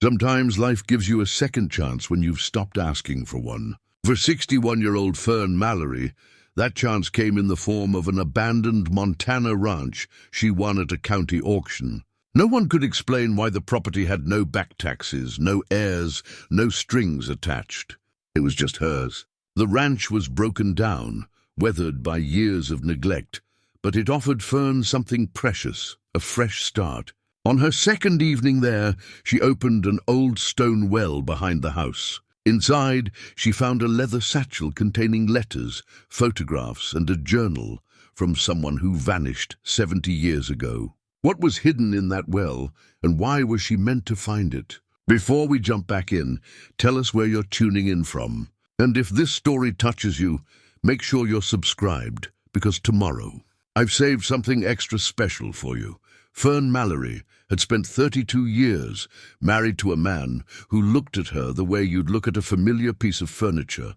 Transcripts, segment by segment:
Sometimes life gives you a second chance when you've stopped asking for one. For 61-year-old Fern Mallory, that chance came in the form of an abandoned Montana ranch she won at a county auction. No one could explain why the property had no back taxes, no heirs, no strings attached. It was just hers. The ranch was broken down, weathered by years of neglect, but it offered Fern something precious, a fresh start. On her second evening there, she opened an old stone well behind the house. Inside, she found a leather satchel containing letters, photographs, and a journal from someone who vanished 70 years ago. What was hidden in that well, and why was she meant to find it? Before we jump back in, tell us where you're tuning in from. And if this story touches you, make sure you're subscribed, because tomorrow, I've saved something extra special for you. Fern Mallory had spent 32 years married to a man who looked at her the way you'd look at a familiar piece of furniture.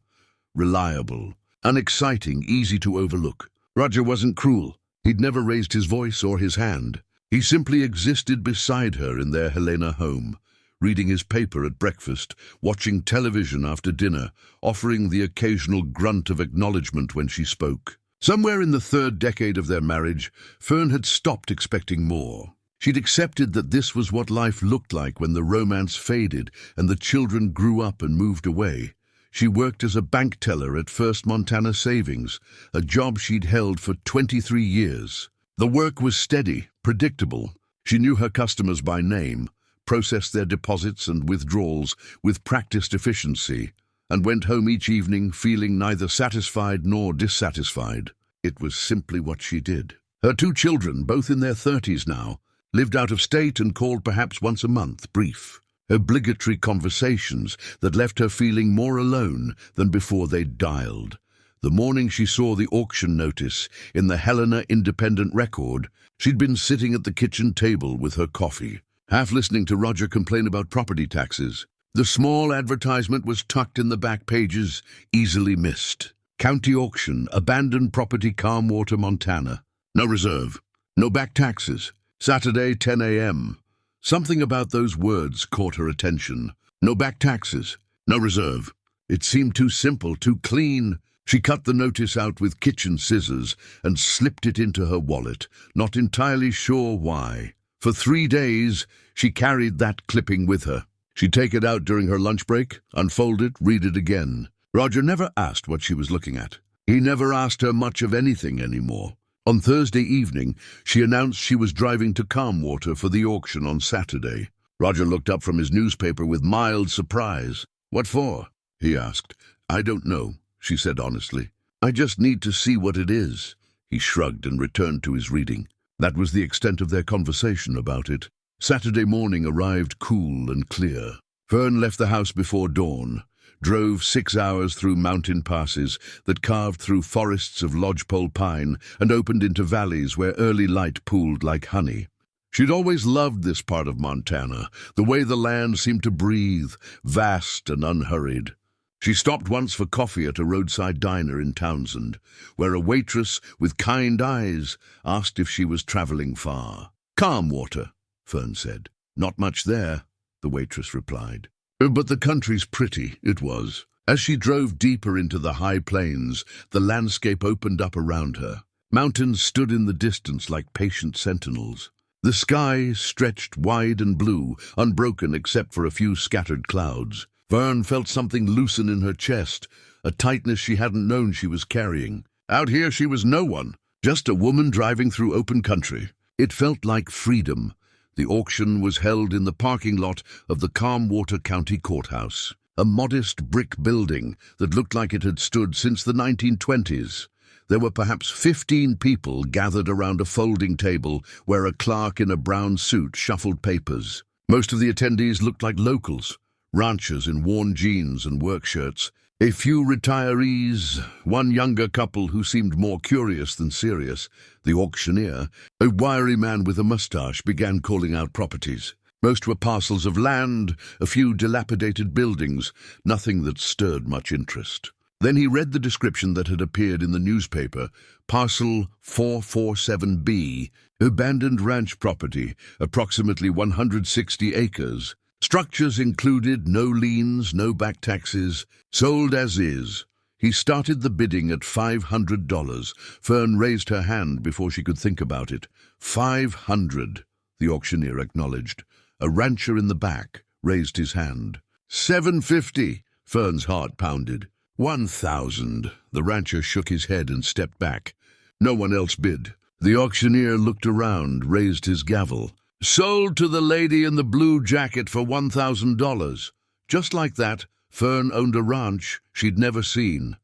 Reliable, unexciting, easy to overlook. Roger wasn't cruel. He'd never raised his voice or his hand. He simply existed beside her in their Helena home, reading his paper at breakfast, watching television after dinner, offering the occasional grunt of acknowledgement when she spoke. Somewhere in the third decade of their marriage, Fern had stopped expecting more. She'd accepted that this was what life looked like when the romance faded and the children grew up and moved away. She worked as a bank teller at First Montana Savings, a job she'd held for 23 years. The work was steady, predictable. She knew her customers by name, processed their deposits and withdrawals with practiced efficiency, and went home each evening feeling neither satisfied nor dissatisfied. It was simply what she did. Her two children, both in their 30s now, lived out of state and called perhaps once a month, brief. Obligatory conversations that left her feeling more alone than before they'd dialed. The morning she saw the auction notice in the Helena Independent Record, she'd been sitting at the kitchen table with her coffee, half listening to Roger complain about property taxes. The small advertisement was tucked in the back pages, easily missed. County auction, abandoned property, Calmwater, Montana. No reserve, no back taxes. Saturday, 10 a.m. Something about those words caught her attention. No back taxes, no reserve. It seemed too simple, too clean. She cut the notice out with kitchen scissors and slipped it into her wallet, not entirely sure why. For 3 days, she carried that clipping with her. She'd take it out during her lunch break, unfold it, read it again. Roger never asked what she was looking at. He never asked her much of anything anymore. On Thursday evening, she announced she was driving to Calmwater for the auction on Saturday. Roger looked up from his newspaper with mild surprise. "What for?" he asked. "I don't know," she said honestly. "I just need to see what it is." He shrugged and returned to his reading. That was the extent of their conversation about it. Saturday morning arrived cool and clear. Fern left the house before dawn, drove 6 hours through mountain passes that carved through forests of lodgepole pine and opened into valleys where early light pooled like honey. She'd always loved this part of Montana, the way the land seemed to breathe, vast and unhurried. She stopped once for coffee at a roadside diner in Townsend, where a waitress with kind eyes asked if she was traveling far. "Calmwater," Fern said. "Not much there," the waitress replied. But the country's pretty, it was. As she drove deeper into the high plains, the landscape opened up around her. Mountains stood in the distance like patient sentinels. The sky stretched wide and blue, unbroken except for a few scattered clouds. Fern felt something loosen in her chest, a tightness she hadn't known she was carrying. Out here she was no one, just a woman driving through open country. It felt like freedom. The auction was held in the parking lot of the Calmwater County Courthouse, a modest brick building that looked like it had stood since the 1920s. There were perhaps 15 people gathered around a folding table where a clerk in a brown suit shuffled papers. Most of the attendees looked like locals, ranchers in worn jeans and work shirts. A few retirees, one younger couple who seemed more curious than serious. The auctioneer, a wiry man with a mustache, began calling out properties. Most were parcels of land, a few dilapidated buildings, nothing that stirred much interest. Then he read the description that had appeared in the newspaper, Parcel 447B, abandoned ranch property, approximately 160 acres. Structures included no liens, no back taxes, sold as is. He started the bidding at $500. Fern raised her hand before she could think about it. 500, the auctioneer acknowledged. A rancher in the back raised his hand. 750, Fern's heart pounded. 1,000, the rancher shook his head and stepped back. No one else bid. The auctioneer looked around, raised his gavel. Sold to the lady in the blue jacket for $1,000. Just like that, Fern owned a ranch she'd never seen.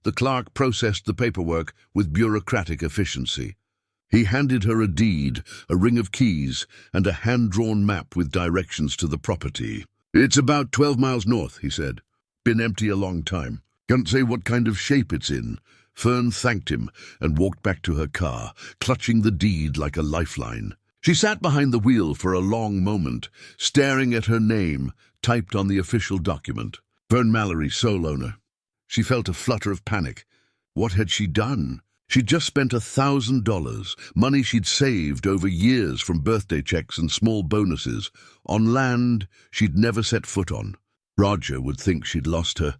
The clerk processed the paperwork with bureaucratic efficiency. He handed her a deed, a ring of keys, and a hand-drawn map with directions to the property. It's about 12 miles north, he said. Been empty a long time. Can't say what kind of shape it's in. Fern thanked him and walked back to her car, clutching the deed like a lifeline. She sat behind the wheel for a long moment, staring at her name, typed on the official document. Fern Mallory, sole owner. She felt a flutter of panic. What had she done? She'd just spent $1,000, money she'd saved over years from birthday checks and small bonuses, on land she'd never set foot on. Roger would think she'd lost her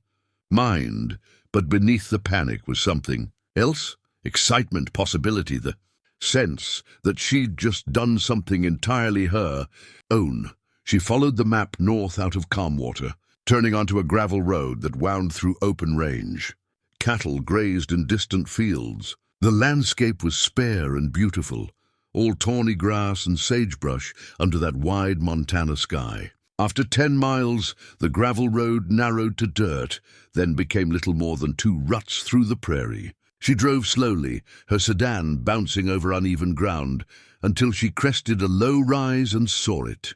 mind, but beneath the panic was something else. Excitement, possibility, the sense that she'd just done something entirely her own. She followed the map north out of calm water, turning onto a gravel road that wound through open range. Cattle grazed in distant fields. The landscape was spare and beautiful, all tawny grass and sagebrush under that wide Montana sky. After 10 miles, the gravel road narrowed to dirt, then became little more than 2 ruts through the prairie. She drove slowly, her sedan bouncing over uneven ground, until she crested a low rise and saw it.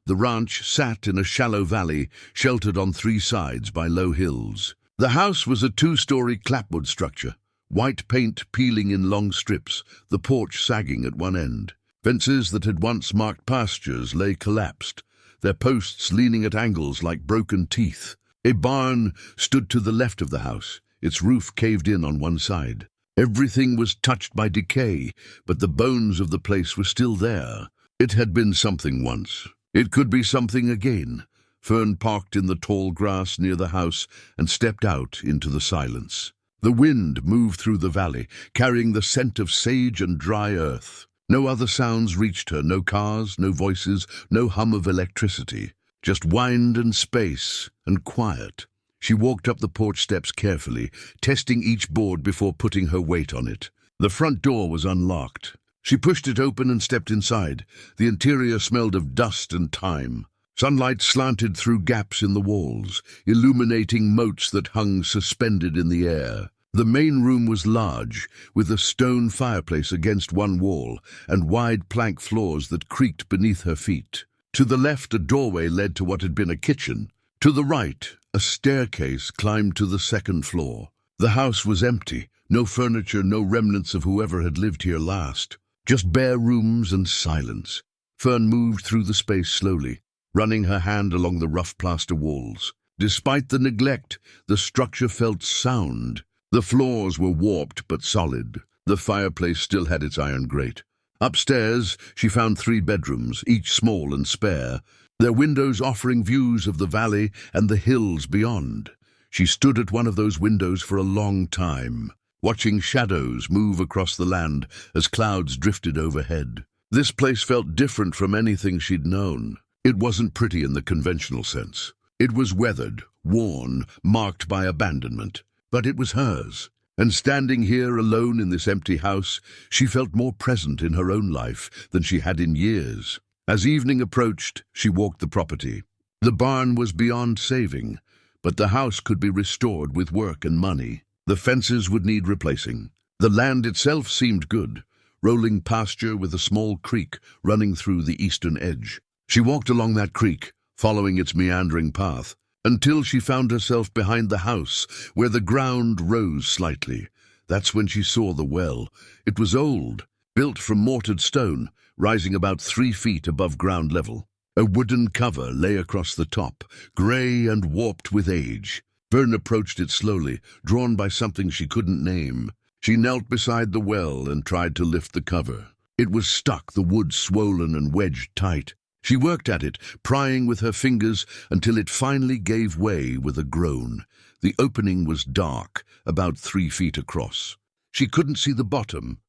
The ranch sat in a shallow valley, sheltered on 3 sides by low hills. The house was a 2-story clapboard structure, white paint peeling in long strips, the porch sagging at one end. Fences that had once marked pastures lay collapsed, their posts leaning at angles like broken teeth. A barn stood to the left of the house, its roof caved in on one side. Everything was touched by decay, but the bones of the place were still there. It had been something once. It could be something again. Fern parked in the tall grass near the house and stepped out into the silence. The wind moved through the valley, carrying the scent of sage and dry earth. No other sounds reached her, no cars, no voices, no hum of electricity. Just wind and space and quiet. She walked up the porch steps carefully, testing each board before putting her weight on it. The front door was unlocked. She pushed it open and stepped inside. The interior smelled of dust and time. Sunlight slanted through gaps in the walls, illuminating motes that hung suspended in the air. The main room was large, with a stone fireplace against one wall and wide plank floors that creaked beneath her feet. To the left, a doorway led to what had been a kitchen. To the right, a staircase climbed to the 2nd floor. The house was empty, no furniture, no remnants of whoever had lived here last. Just bare rooms and silence. Fern moved through the space slowly, running her hand along the rough plaster walls. Despite the neglect, the structure felt sound. The floors were warped but solid. The fireplace still had its iron grate. Upstairs, she found 3 bedrooms, each small and spare, their windows offering views of the valley and the hills beyond. She stood at one of those windows for a long time, watching shadows move across the land as clouds drifted overhead. This place felt different from anything she'd known. It wasn't pretty in the conventional sense. It was weathered, worn, marked by abandonment. But it was hers. And standing here alone in this empty house, she felt more present in her own life than she had in years. As evening approached, she walked the property. The barn was beyond saving, but the house could be restored with work and money. The fences would need replacing. The land itself seemed good, rolling pasture with a small creek running through the eastern edge. She walked along that creek, following its meandering path, until she found herself behind the house, where the ground rose slightly. That's when she saw the well. It was old, built from mortared stone, rising about 3 feet above ground level. A wooden cover lay across the top, grey and warped with age. Fern approached it slowly, drawn by something she couldn't name. She knelt beside the well and tried to lift the cover. It was stuck, the wood swollen and wedged tight. She worked at it, prying with her fingers until it finally gave way with a groan. The opening was dark, about 3 feet across. She couldn't see the bottom.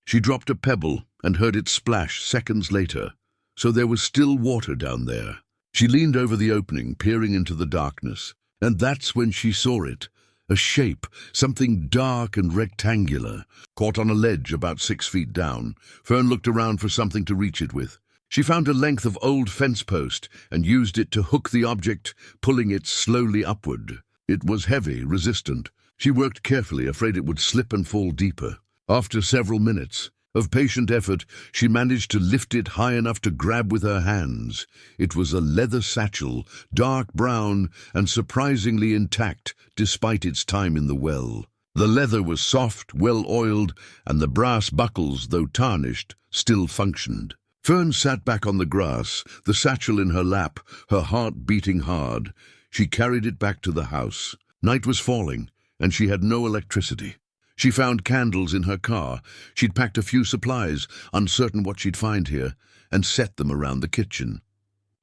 She dropped a pebble and heard it splash seconds later, so there was still water down there. She leaned over the opening, peering into the darkness, and that's when she saw it. A shape, something dark and rectangular, caught on a ledge about 6 feet down. Fern looked around for something to reach it with. She found a length of old fence post and used it to hook the object, pulling it slowly upward. It was heavy, resistant. She worked carefully, afraid it would slip and fall deeper. After several minutes of patient effort, she managed to lift it high enough to grab with her hands. It was a leather satchel, dark brown and surprisingly intact despite its time in the well. The leather was soft, well-oiled, and the brass buckles, though tarnished, still functioned. Fern sat back on the grass, the satchel in her lap, her heart beating hard. She carried it back to the house. Night was falling, and she had no electricity. She found candles in her car. She'd packed a few supplies, uncertain what she'd find here, and set them around the kitchen.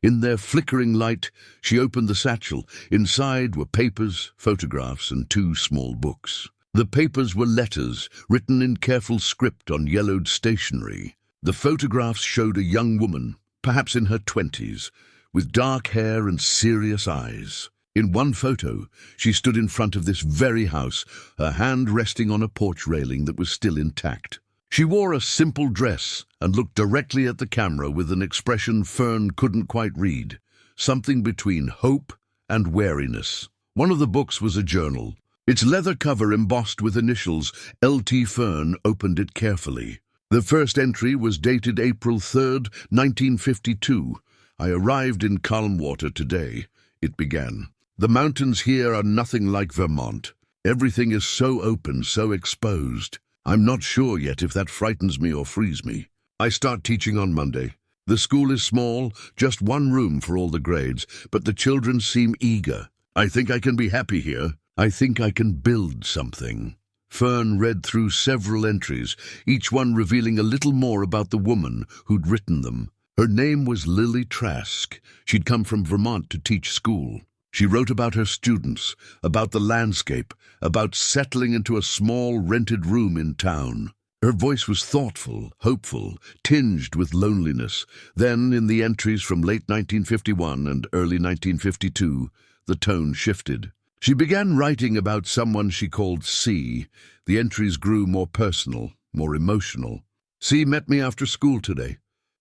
In their flickering light, she opened the satchel. Inside were papers, photographs, and 2 small books. The papers were letters, written in careful script on yellowed stationery. The photographs showed a young woman, perhaps in her 20s, with dark hair and serious eyes. In one photo, she stood in front of this very house, her hand resting on a porch railing that was still intact. She wore a simple dress and looked directly at the camera with an expression Fern couldn't quite read, something between hope and wariness. One of the books was a journal. Its leather cover embossed with initials. L.T. Fern opened it carefully. The first entry was dated April 3rd, 1952. "I arrived in Calmwater today," it began. "The mountains here are nothing like Vermont. Everything is so open, so exposed. I'm not sure yet if that frightens me or frees me. I start teaching on Monday. The school is small, just 1 room for all the grades, but the children seem eager. I think I can be happy here. I think I can build something." Fern read through several entries, each one revealing a little more about the woman who'd written them. Her name was Lily Trask. She'd come from Vermont to teach school. She wrote about her students, about the landscape, about settling into a small rented room in town. Her voice was thoughtful, hopeful, tinged with loneliness. Then, in the entries from late 1951 and early 1952, the tone shifted. She began writing about someone she called C. The entries grew more personal, more emotional. "C met me after school today.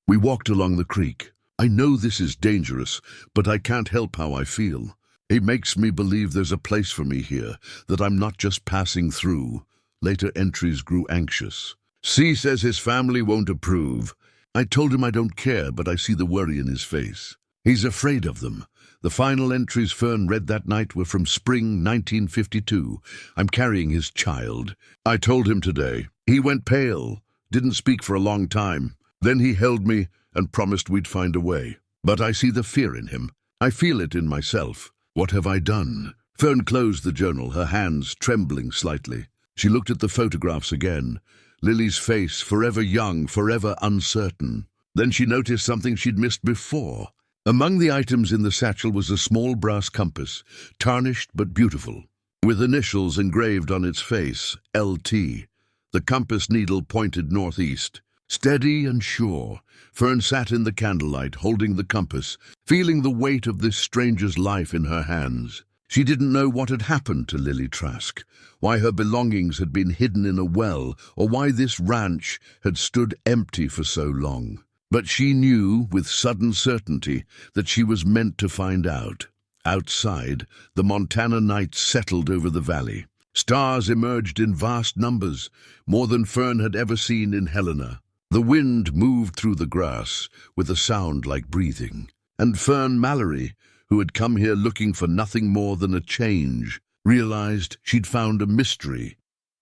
We walked along the creek. I know this is dangerous, but I can't help how I feel. He makes me believe there's a place for me here, that I'm not just passing through." Later entries grew anxious. "C says his family won't approve. I told him I don't care, but I see the worry in his face. He's afraid of them." The final entries Fern read that night were from spring 1952. "I'm carrying his child. I told him today. He went pale, didn't speak for a long time. Then he held me and promised we'd find a way. But I see the fear in him. I feel it in myself. What have I done?" Fern closed the journal, her hands trembling slightly. She looked at the photographs again. Lily's face, forever young, forever uncertain. Then she noticed something she'd missed before. Among the items in the satchel was a small brass compass, tarnished but beautiful, with initials engraved on its face, L.T. The compass needle pointed northeast. Steady and sure, Fern sat in the candlelight, holding the compass, feeling the weight of this stranger's life in her hands. She didn't know what had happened to Lily Trask, why her belongings had been hidden in a well, or why this ranch had stood empty for so long. But she knew with sudden certainty that she was meant to find out. Outside, the Montana night settled over the valley. Stars emerged in vast numbers, more than Fern had ever seen in Helena. The wind moved through the grass with a sound like breathing. And Fern Mallory, who had come here looking for nothing more than a change, realized she'd found a mystery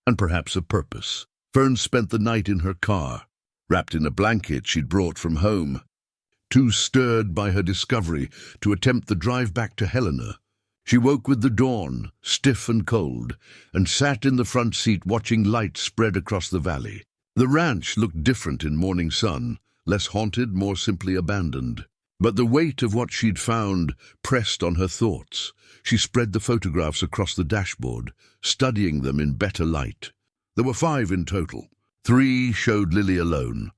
and perhaps a purpose. Fern spent the night in her car, wrapped in a blanket she'd brought from home, too stirred by her discovery to attempt the drive back to Helena. She woke with the dawn, stiff and cold, and sat in the front seat watching light spread across the valley. The ranch looked different in morning sun, less haunted, more simply abandoned. But the weight of what she'd found pressed on her thoughts. She spread the photographs across the dashboard, studying them in better light. There were 5 in total. 3 showed Lily alone.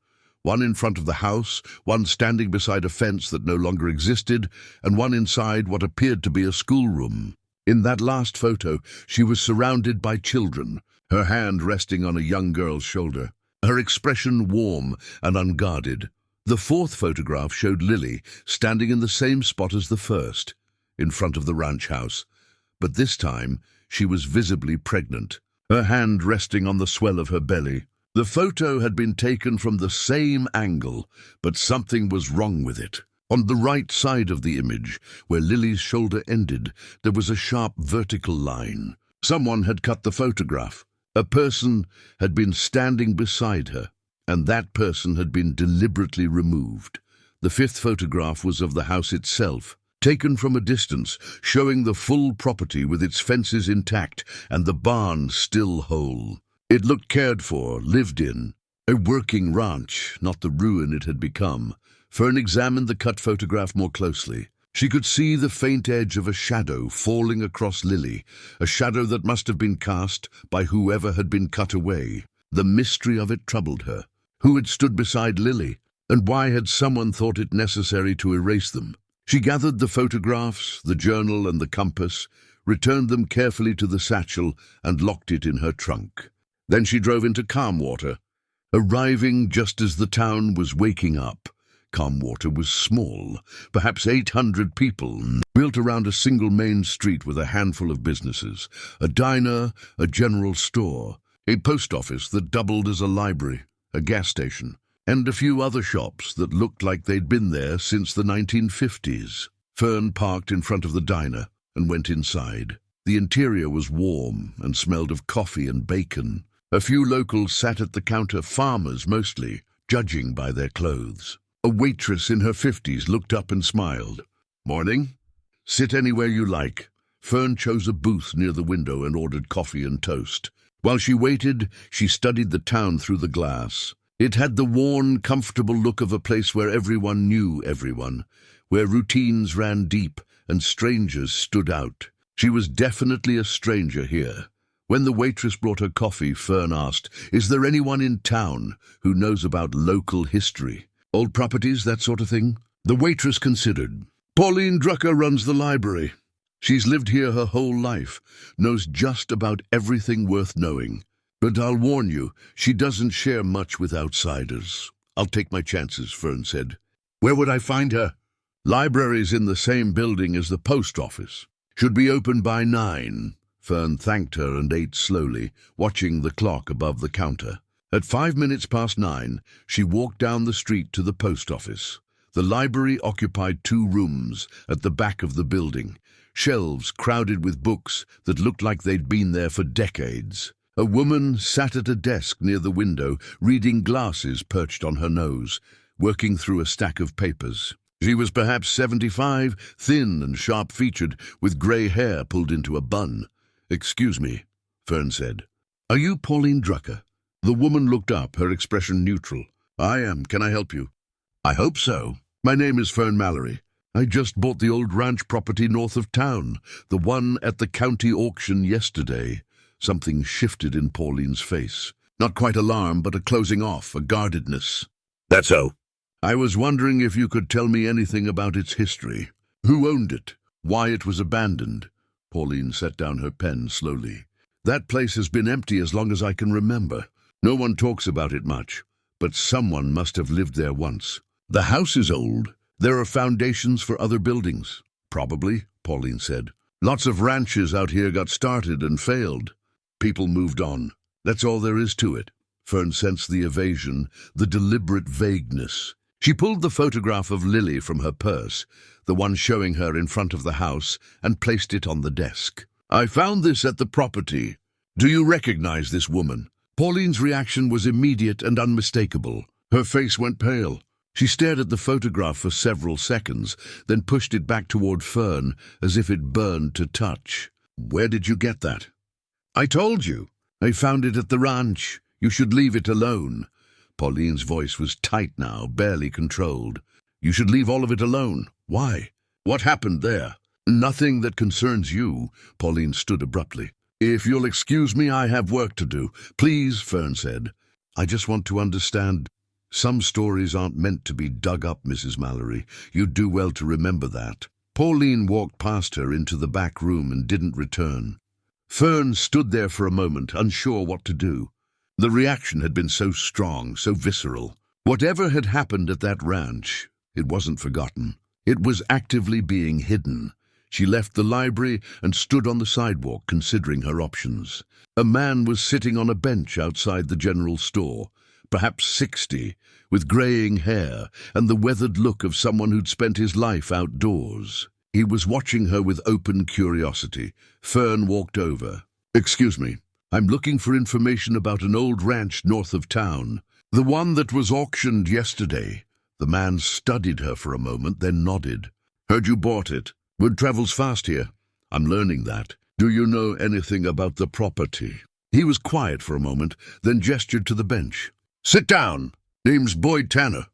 1 in front of the house, 1 standing beside a fence that no longer existed, and 1 inside what appeared to be a schoolroom. In that last photo, she was surrounded by children, her hand resting on a young girl's shoulder, her expression warm and unguarded. The 4th photograph showed Lily standing in the same spot as the first, in front of the ranch house, but this time she was visibly pregnant, her hand resting on the swell of her belly. The photo had been taken from the same angle, but something was wrong with it. On the right side of the image, where Lily's shoulder ended, there was a sharp vertical line. Someone had cut the photograph. A person had been standing beside her, and that person had been deliberately removed. The 5th photograph was of the house itself, taken from a distance, showing the full property with its fences intact and the barn still whole. It looked cared for, lived in, a working ranch, not the ruin it had become. Fern examined the cut photograph more closely. She could see the faint edge of a shadow falling across Lily, a shadow that must have been cast by whoever had been cut away. The mystery of it troubled her. Who had stood beside Lily, and why had someone thought it necessary to erase them? She gathered the photographs, the journal and the compass, returned them carefully to the satchel and locked it in her trunk. Then she drove into Calmwater, arriving just as the town was waking up. Calmwater was small, perhaps 800 people, built around a single main street with a handful of businesses, a diner, a general store, a post office that doubled as a library, a gas station, and a few other shops that looked like they'd been there since the 1950s. Fern parked in front of the diner and went inside. The interior was warm and smelled of coffee and bacon. A few locals sat at the counter, farmers mostly, judging by their clothes. A waitress in her 50s looked up and smiled. "Morning. Sit anywhere you like." Fern chose a booth near the window and ordered coffee and toast. While she waited, she studied the town through the glass. It had the worn, comfortable look of a place where everyone knew everyone, where routines ran deep and strangers stood out. She was definitely a stranger here. When the waitress brought her coffee, Fern asked, "Is there anyone in town who knows about local history? Old properties, that sort of thing?" The waitress considered. "Pauline Drucker runs the library. She's lived here her whole life, knows just about everything worth knowing. But I'll warn you, she doesn't share much with outsiders." "I'll take my chances," Fern said. "Where would I find her?" "Library's in the same building as the post office. Should be open by 9. Fern thanked her and ate slowly, watching the clock above the counter. At 9:05, she walked down the street to the post office. The library occupied 2 rooms at the back of the building, shelves crowded with books that looked like they'd been there for decades. A woman sat at a desk near the window, reading, glasses perched on her nose, working through a stack of papers. She was perhaps 75, thin and sharp-featured, with grey hair pulled into a bun. "Excuse me," Fern said. "Are you Pauline Drucker?" The woman looked up, her expression neutral. "I am. Can I help you?" "I hope so. My name is Fern Mallory. I just bought the old ranch property north of town, the one at the county auction yesterday." Something shifted in Pauline's face. Not quite alarm, but a closing off, a guardedness. "That's so." "I was wondering if you could tell me anything about its history. Who owned it? Why it was abandoned?" Pauline set down her pen slowly. "That place has been empty as long as I can remember. No one talks about it much, but someone must have lived there once. The house is old. There are foundations for other buildings." "Probably," Pauline said. "Lots of ranches out here got started and failed. People moved on. That's all there is to it." Fern sensed the evasion, the deliberate vagueness. She pulled the photograph of Lily from her purse, the one showing her in front of the house, and placed it on the desk. "I found this at the property. Do you recognize this woman?" Pauline's reaction was immediate and unmistakable. Her face went pale. She stared at the photograph for several seconds, then pushed it back toward Fern, as if it burned to touch. "Where did you get that?" "I told you. I found it at the ranch. You should leave it alone." Pauline's voice was tight now, barely controlled. You should leave all of it alone. Why? What happened there? Nothing that concerns you, Pauline stood abruptly. If you'll excuse me, I have work to do. Please, Fern said. I just want to understand. Some stories aren't meant to be dug up, Mrs. Mallory. You'd do well to remember that. Pauline walked past her into the back room and didn't return. Fern stood there for a moment, unsure what to do. The reaction had been so strong, so visceral. Whatever had happened at that ranch, it wasn't forgotten. It was actively being hidden. She left the library and stood on the sidewalk, considering her options. A man was sitting on a bench outside the general store, perhaps 60, with graying hair and the weathered look of someone who'd spent his life outdoors. He was watching her with open curiosity. Fern walked over. Excuse me, I'm looking for information about an old ranch north of town. The one that was auctioned yesterday. The man studied her for a moment, then nodded. Heard you bought it. Word travels fast here. I'm learning that. Do you know anything about the property? He was quiet for a moment, then gestured to the bench. Sit down. Name's Boyd Tanner.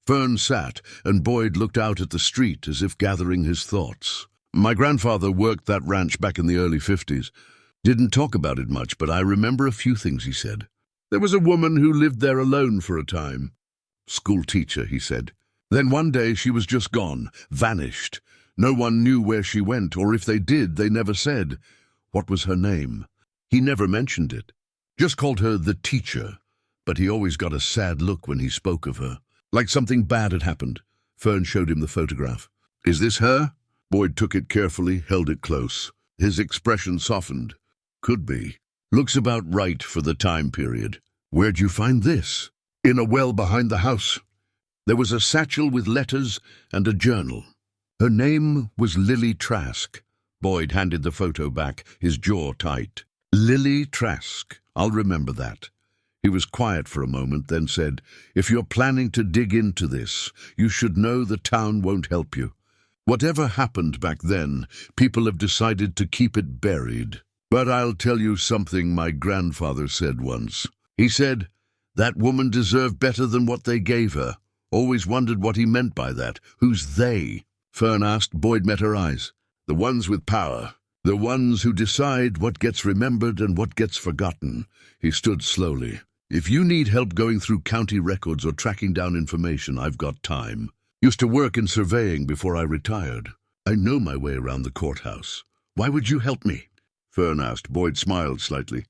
Fern sat, and Boyd looked out at the street as if gathering his thoughts. My grandfather worked that ranch back in the early 50s. Didn't talk about it much, but I remember a few things he said. There was a woman who lived there alone for a time. School teacher, he said. Then one day she was just gone, vanished. No one knew where she went, or if they did, they never said. What was her name? He never mentioned it. Just called her the teacher, but he always got a sad look when he spoke of her. Like something bad had happened. Fern showed him the photograph. Is this her? Boyd took it carefully, held it close. His expression softened. Could be. Looks about right for the time period. Where'd you find this? In a well behind the house. There was a satchel with letters and a journal. Her name was Lily Trask. Boyd handed the photo back, his jaw tight. Lily Trask. I'll remember that. He was quiet for a moment, then said, If you're planning to dig into this, you should know the town won't help you. Whatever happened back then, people have decided to keep it buried. But I'll tell you something my grandfather said once. He said, that woman deserved better than what they gave her. Always wondered what he meant by that. Who's they? Fern asked. Boyd met her eyes. The ones with power. The ones who decide what gets remembered and what gets forgotten. He stood slowly. If you need help going through county records or tracking down information, I've got time. Used to work in surveying before I retired. I know my way around the courthouse. Why would you help me? Fern asked. Boyd smiled slightly.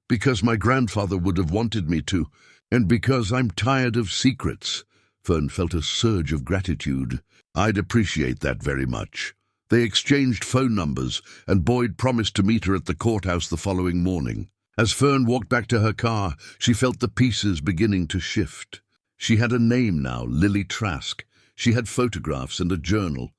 Because my grandfather would have wanted me to, and because I'm tired of secrets. Fern felt a surge of gratitude. I'd appreciate that very much. They exchanged phone numbers, and Boyd promised to meet her at the courthouse the following morning. As Fern walked back to her car, she felt the pieces beginning to shift. She had a name now, Lily Trask. She had photographs and a journal.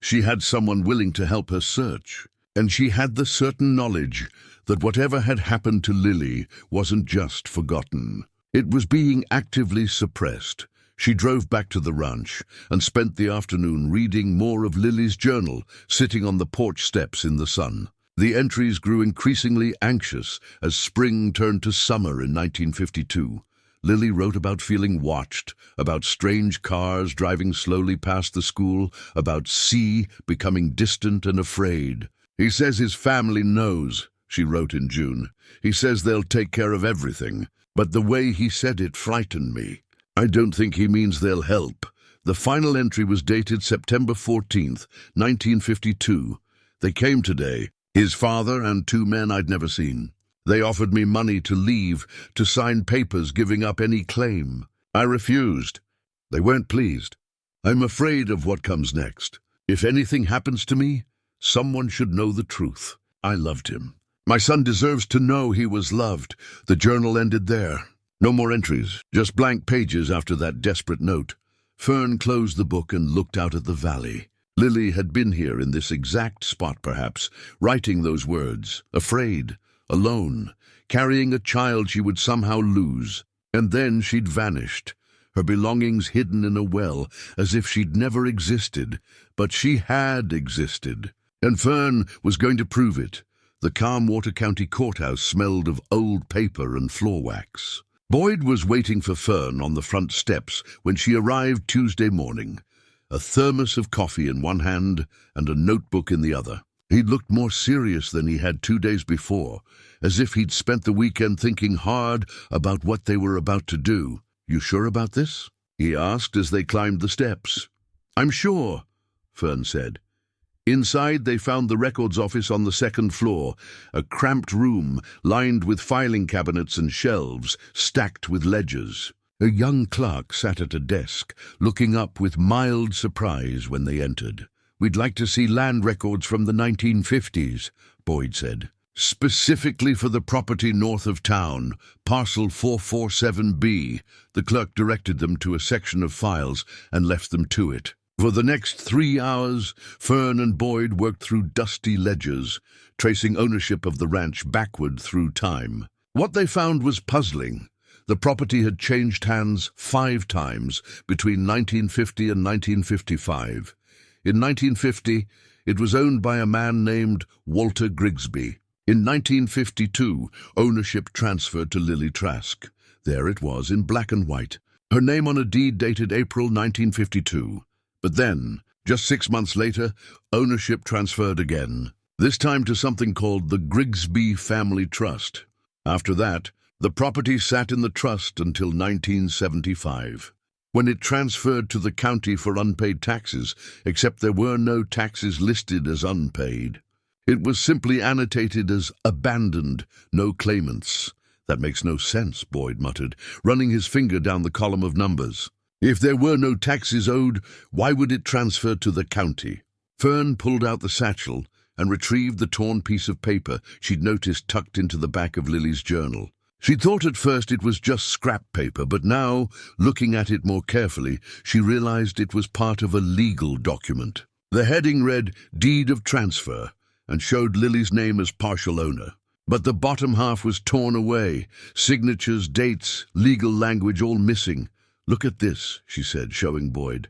She had someone willing to help her search. And she had the certain knowledge that whatever had happened to Lily wasn't just forgotten. It was being actively suppressed. She drove back to the ranch and spent the afternoon reading more of Lily's journal, sitting on the porch steps in the sun. The entries grew increasingly anxious as spring turned to summer in 1952. Lily wrote about feeling watched, about strange cars driving slowly past the school, about C becoming distant and afraid. He says his family knows, she wrote in June. He says they'll take care of everything. But the way he said it frightened me. I don't think he means they'll help. The final entry was dated September 14th, 1952. They came today, his father and two men I'd never seen. They offered me money to leave, to sign papers giving up any claim. I refused. They weren't pleased. I'm afraid of what comes next. If anything happens to me, someone should know the truth. I loved him. My son deserves to know he was loved. The journal ended there. No more entries, just blank pages after that desperate note. Fern closed the book and looked out at the valley. Lily had been here in this exact spot, perhaps, writing those words, afraid, alone, carrying a child she would somehow lose. And then she'd vanished, her belongings hidden in a well, as if she'd never existed. But she had existed, and Fern was going to prove it. The Calmwater County Courthouse smelled of old paper and floor wax. Boyd was waiting for Fern on the front steps when she arrived Tuesday morning. a thermos of coffee in one hand and a notebook in the other. He looked more serious than he had 2 days before, as if he'd spent the weekend thinking hard about what they were about to do. "You sure about this?" he asked as they climbed the steps. "I'm sure," Fern said. Inside, they found the records office on the second floor, a cramped room lined with filing cabinets and shelves stacked with ledgers. A young clerk sat at a desk, looking up with mild surprise when they entered. "We'd like to see land records from the 1950s, Boyd said. "Specifically for the property north of town, parcel 447B. The clerk directed them to a section of files and left them to it. For the next 3 hours, Fern and Boyd worked through dusty ledgers, tracing ownership of the ranch backward through time. What they found was puzzling. The property had changed hands 5 times between 1950 and 1955. In 1950, it was owned by a man named Walter Grigsby. In 1952, ownership transferred to Lily Trask. There it was in black and white, her name on a deed dated April 1952. But then, just 6 months later, ownership transferred again, this time to something called the Grigsby Family Trust. After that, the property sat in the trust until 1975, when it transferred to the county for unpaid taxes, except there were no taxes listed as unpaid. It was simply annotated as abandoned, no claimants. "That makes no sense," Boyd muttered, running his finger down the column of numbers. "If there were no taxes owed, why would it transfer to the county?" Fern pulled out the satchel and retrieved the torn piece of paper she'd noticed tucked into the back of Lily's journal. She thought at first it was just scrap paper, but now, looking at it more carefully, she realized it was part of a legal document. The heading read, "Deed of Transfer," and showed Lily's name as partial owner. But the bottom half was torn away, signatures, dates, legal language all missing. "Look at this," she said, showing Boyd.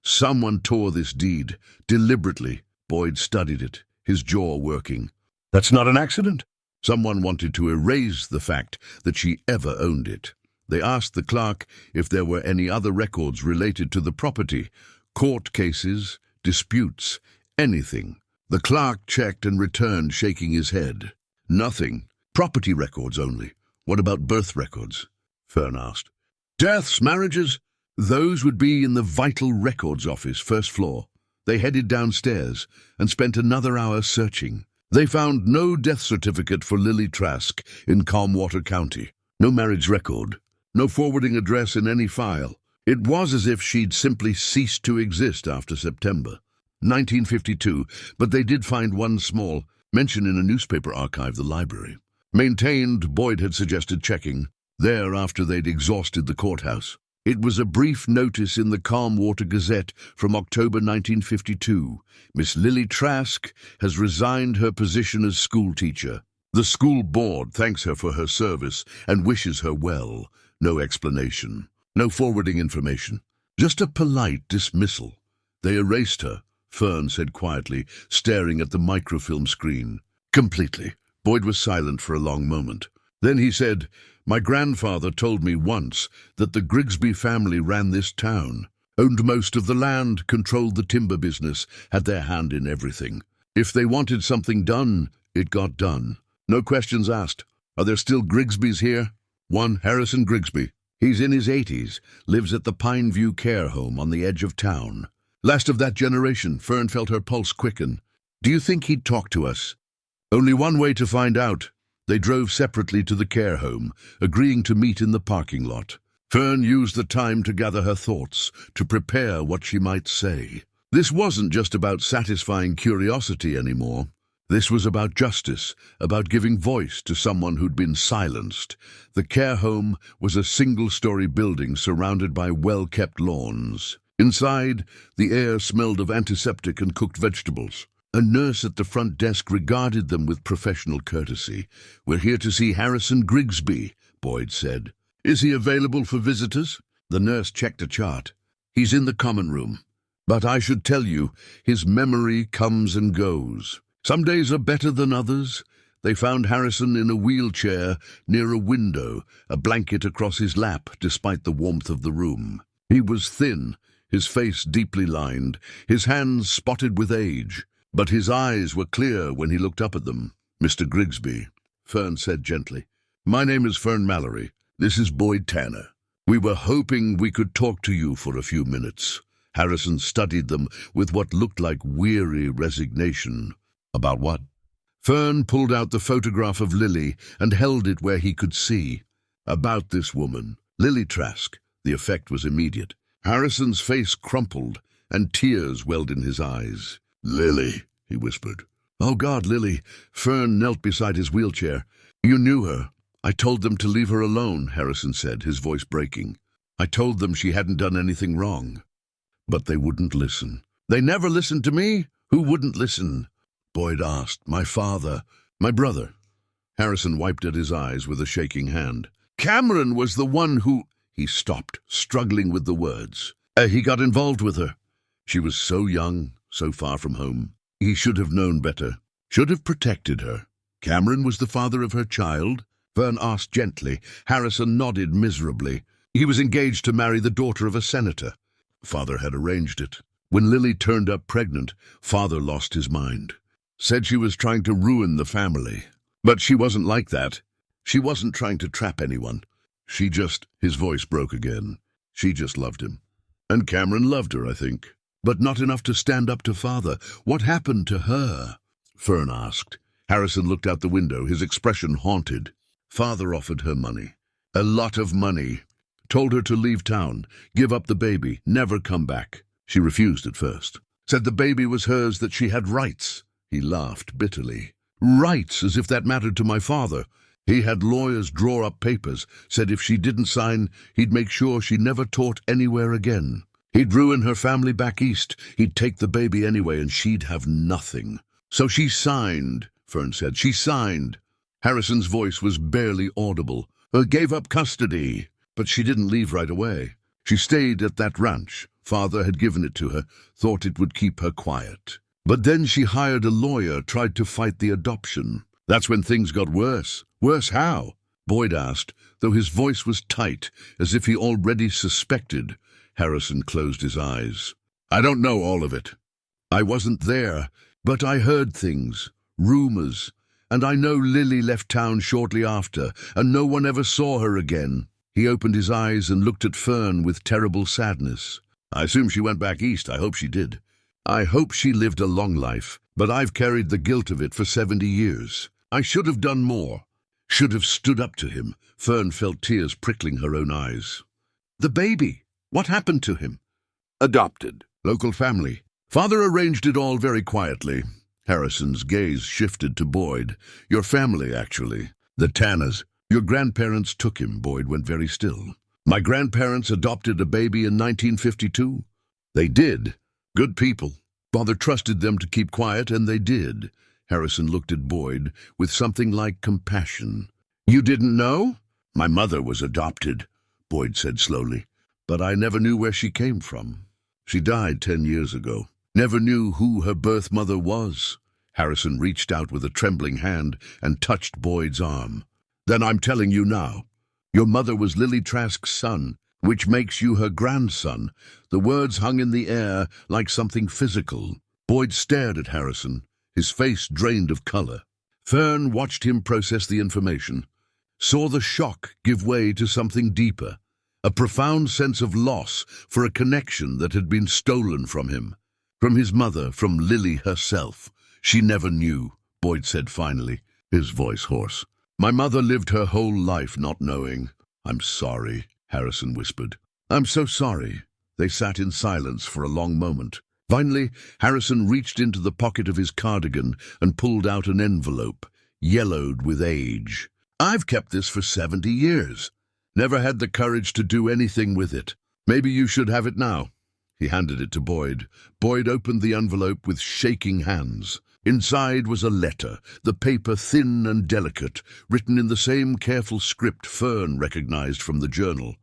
"Someone tore this deed, deliberately." Boyd studied it, his jaw working. "That's not an accident." Someone wanted to erase the fact that she ever owned it. They asked the clerk if there were any other records related to the property, court cases, disputes, anything. The clerk checked and returned, shaking his head. "Nothing. Property records only." "What about birth records?" Fern asked. "Deaths, marriages?" "Those would be in the Vital Records office, first floor." They headed downstairs and spent another hour searching. They found no death certificate for Lily Trask in Calmwater County, no marriage record, no forwarding address in any file. It was as if she'd simply ceased to exist after September 1952, but they did find one small mention in a newspaper archive, the library. Maintained, Boyd had suggested checking there after they'd exhausted the courthouse. It was a brief notice in the Calmwater Gazette from October 1952. "Miss Lily Trask has resigned her position as schoolteacher. The school board thanks her for her service and wishes her well." No explanation, no forwarding information, just a polite dismissal. "They erased her," Fern said quietly, staring at the microfilm screen. "Completely." Boyd was silent for a long moment. Then he said, "My grandfather told me once that the Grigsby family ran this town, owned most of the land, controlled the timber business, had their hand in everything. If they wanted something done, it got done. No questions asked. Are there still Grigsbys here?" "One, Harrison Grigsby. He's in his 80s, lives at the Pineview Care Home on the edge of town. Last of that generation." Fern felt her pulse quicken. "Do you think he'd talk to us?" "Only one way to find out." They drove separately to the care home, agreeing to meet in the parking lot. Fern used the time to gather her thoughts, to prepare what she might say. This wasn't just about satisfying curiosity anymore. This was about justice, about giving voice to someone who'd been silenced. The care home was a single-story building surrounded by well-kept lawns. Inside, the air smelled of antiseptic and cooked vegetables. A nurse at the front desk regarded them with professional courtesy. "We're here to see Harrison Grigsby," Boyd said. "Is he available for visitors?" The nurse checked a chart. "He's in the common room. But I should tell you, his memory comes and goes. Some days are better than others." They found Harrison in a wheelchair near a window, a blanket across his lap despite the warmth of the room. He was thin, his face deeply lined, his hands spotted with age. But his eyes were clear when he looked up at them. "Mr. Grigsby," Fern said gently. "My name is Fern Mallory. This is Boyd Tanner. We were hoping we could talk to you for a few minutes." Harrison studied them with what looked like weary resignation. "About what?" Fern pulled out the photograph of Lily and held it where he could see. "About this woman, Lily Trask." The effect was immediate. Harrison's face crumpled, and tears welled in his eyes. "Lily," he whispered. "Oh God, Lily." Fern knelt beside his wheelchair. "You knew her." "I told them to leave her alone," Harrison said, his voice breaking. "I told them she hadn't done anything wrong. But they wouldn't listen." "They never listened to me?" "Who wouldn't listen?" Boyd asked. "My father, my brother." Harrison wiped at his eyes with a shaking hand. "Cameron was the one who—" He stopped, struggling with the words. He got involved with her. She was so young, so far from home. He should have known better, should have protected her." "Cameron was the father of her child?" Fern asked gently. Harrison nodded miserably. "He was engaged to marry the daughter of a senator. Father had arranged it. When Lily turned up pregnant, father lost his mind. Said she was trying to ruin the family. But she wasn't like that. She wasn't trying to trap anyone. She just—" His voice broke again. "She just loved him. And Cameron loved her, I think. But not enough to stand up to father. What happened to her?" Fern asked. Harrison looked out the window, his expression haunted. "Father offered her money. A lot of money. Told her to leave town, give up the baby, never come back. She refused at first. Said the baby was hers, that she had rights." He laughed bitterly. "Rights, as if that mattered to my father. He had lawyers draw up papers, said if she didn't sign, he'd make sure she never taught anywhere again. He'd ruin her family back east. He'd take the baby anyway, and she'd have nothing. So she signed," Fern said. "She signed." Harrison's voice was barely audible. "Gave up custody. But she didn't leave right away. She stayed at that ranch. Father had given it to her, thought it would keep her quiet. But then she hired a lawyer, tried to fight the adoption. That's when things got worse." "Worse how?" Boyd asked, though his voice was tight, as if he already suspected. Harrison closed his eyes. "I don't know all of it. I wasn't there, but I heard things, rumors, and I know Lily left town shortly after, and no one ever saw her again." He opened his eyes and looked at Fern with terrible sadness. "I assume she went back east. I hope she did. I hope she lived a long life, but I've carried the guilt of it for 70 years. I should have done more. Should have stood up to him." Fern felt tears prickling her own eyes. "The baby, what happened to him?" "Adopted. Local family. Father arranged it all very quietly." Harrison's gaze shifted to Boyd. "Your family, actually. The Tanners. Your grandparents took him." Boyd went very still. "My grandparents adopted a baby in 1952. "They did. Good people. Father trusted them to keep quiet, and they did." Harrison looked at Boyd with something like compassion. "You didn't know?" "My mother was adopted," Boyd said slowly. "But I never knew where she came from. She died 10 years ago. Never knew who her birth mother was." Harrison reached out with a trembling hand and touched Boyd's arm. "Then I'm telling you now. Your mother was Lily Trask's son, which makes you her grandson." The words hung in the air like something physical. Boyd stared at Harrison, his face drained of color. Fern watched him process the information, saw the shock give way to something deeper, a profound sense of loss for a connection that had been stolen from him. From his mother, from Lily herself. "She never knew," Boyd said finally, his voice hoarse. "My mother lived her whole life not knowing." "I'm sorry," Harrison whispered. "I'm so sorry." They sat in silence for a long moment. Finally, Harrison reached into the pocket of his cardigan and pulled out an envelope, yellowed with age. "I've kept this for 70 years. Never had the courage to do anything with it. Maybe you should have it now." He handed it to Boyd. Boyd opened the envelope with shaking hands. Inside was a letter, the paper thin and delicate, written in the same careful script Fern recognized from the journal.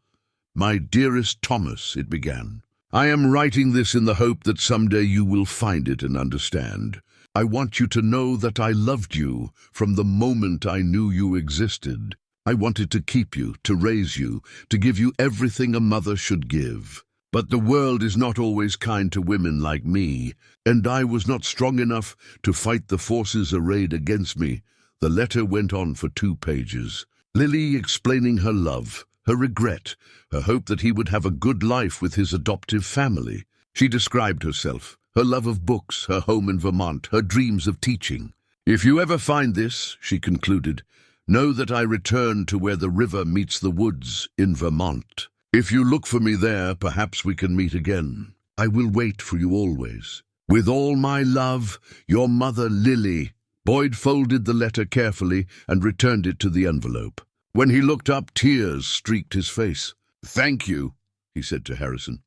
"My dearest Thomas," it began. "I am writing this in the hope that someday you will find it and understand. I want you to know that I loved you from the moment I knew you existed. I wanted to keep you, to raise you, to give you everything a mother should give. But the world is not always kind to women like me, and I was not strong enough to fight the forces arrayed against me. The letter went on for 2 pages. Lily explaining her love, her regret, her hope that he would have a good life with his adoptive family. She described herself, her love of books, her home in Vermont, her dreams of teaching. "If you ever find this," she concluded, "know that I return to where the river meets the woods in Vermont. If you look for me there, perhaps we can meet again. I will wait for you always. With all my love, your mother, Lily." Boyd folded the letter carefully and returned it to the envelope. When he looked up, tears streaked his face. "Thank you," he said to Harrison.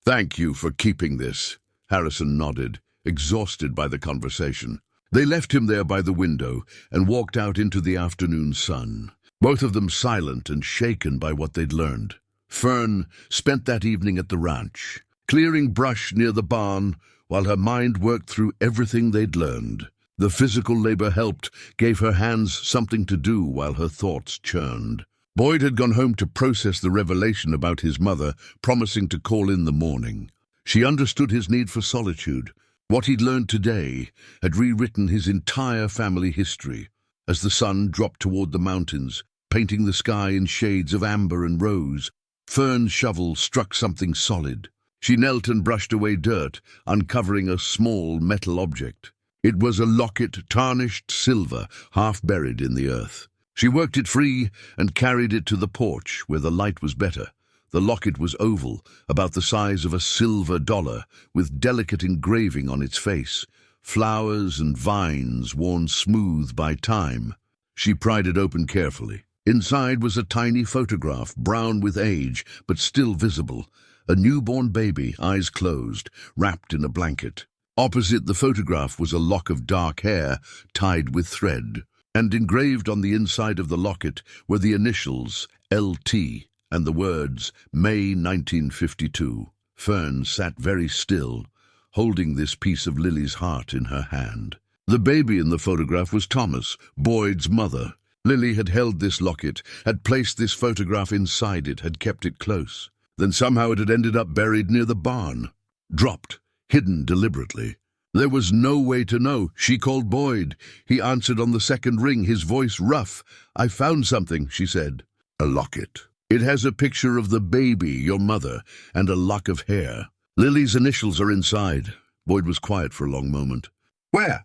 "Thank you for keeping this." Harrison nodded, exhausted by the conversation. They left him there by the window and walked out into the afternoon sun, both of them silent and shaken by what they'd learned. Fern spent that evening at the ranch, clearing brush near the barn while her mind worked through everything they'd learned. The physical labor helped, gave her hands something to do while her thoughts churned. Boyd had gone home to process the revelation about his mother, promising to call in the morning. She understood his need for solitude. What he'd learned today had rewritten his entire family history. As the sun dropped toward the mountains, painting the sky in shades of amber and rose, Fern's shovel struck something solid. She knelt and brushed away dirt, uncovering a small metal object. It was a locket, tarnished silver, half buried in the earth. She worked it free and carried it to the porch, where the light was better. The locket was oval, about the size of a silver dollar, with delicate engraving on its face, flowers and vines worn smooth by time. She pried it open carefully. Inside was a tiny photograph, brown with age, but still visible. A newborn baby, eyes closed, wrapped in a blanket. Opposite the photograph was a lock of dark hair tied with thread, and engraved on the inside of the locket were the initials LT and the words May 1952. Fern sat very still, holding this piece of Lily's heart in her hand. The baby in the photograph was Thomas, Boyd's mother. Lily had held this locket, had placed this photograph inside it, had kept it close. Then somehow it had ended up buried near the barn, dropped, hidden deliberately. There was no way to know. She called Boyd. He answered on the second ring, his voice rough. "I found something," she said. "A locket. It has a picture of the baby, your mother, and a lock of hair. Lily's initials are inside." Boyd was quiet for a long moment. "Where?"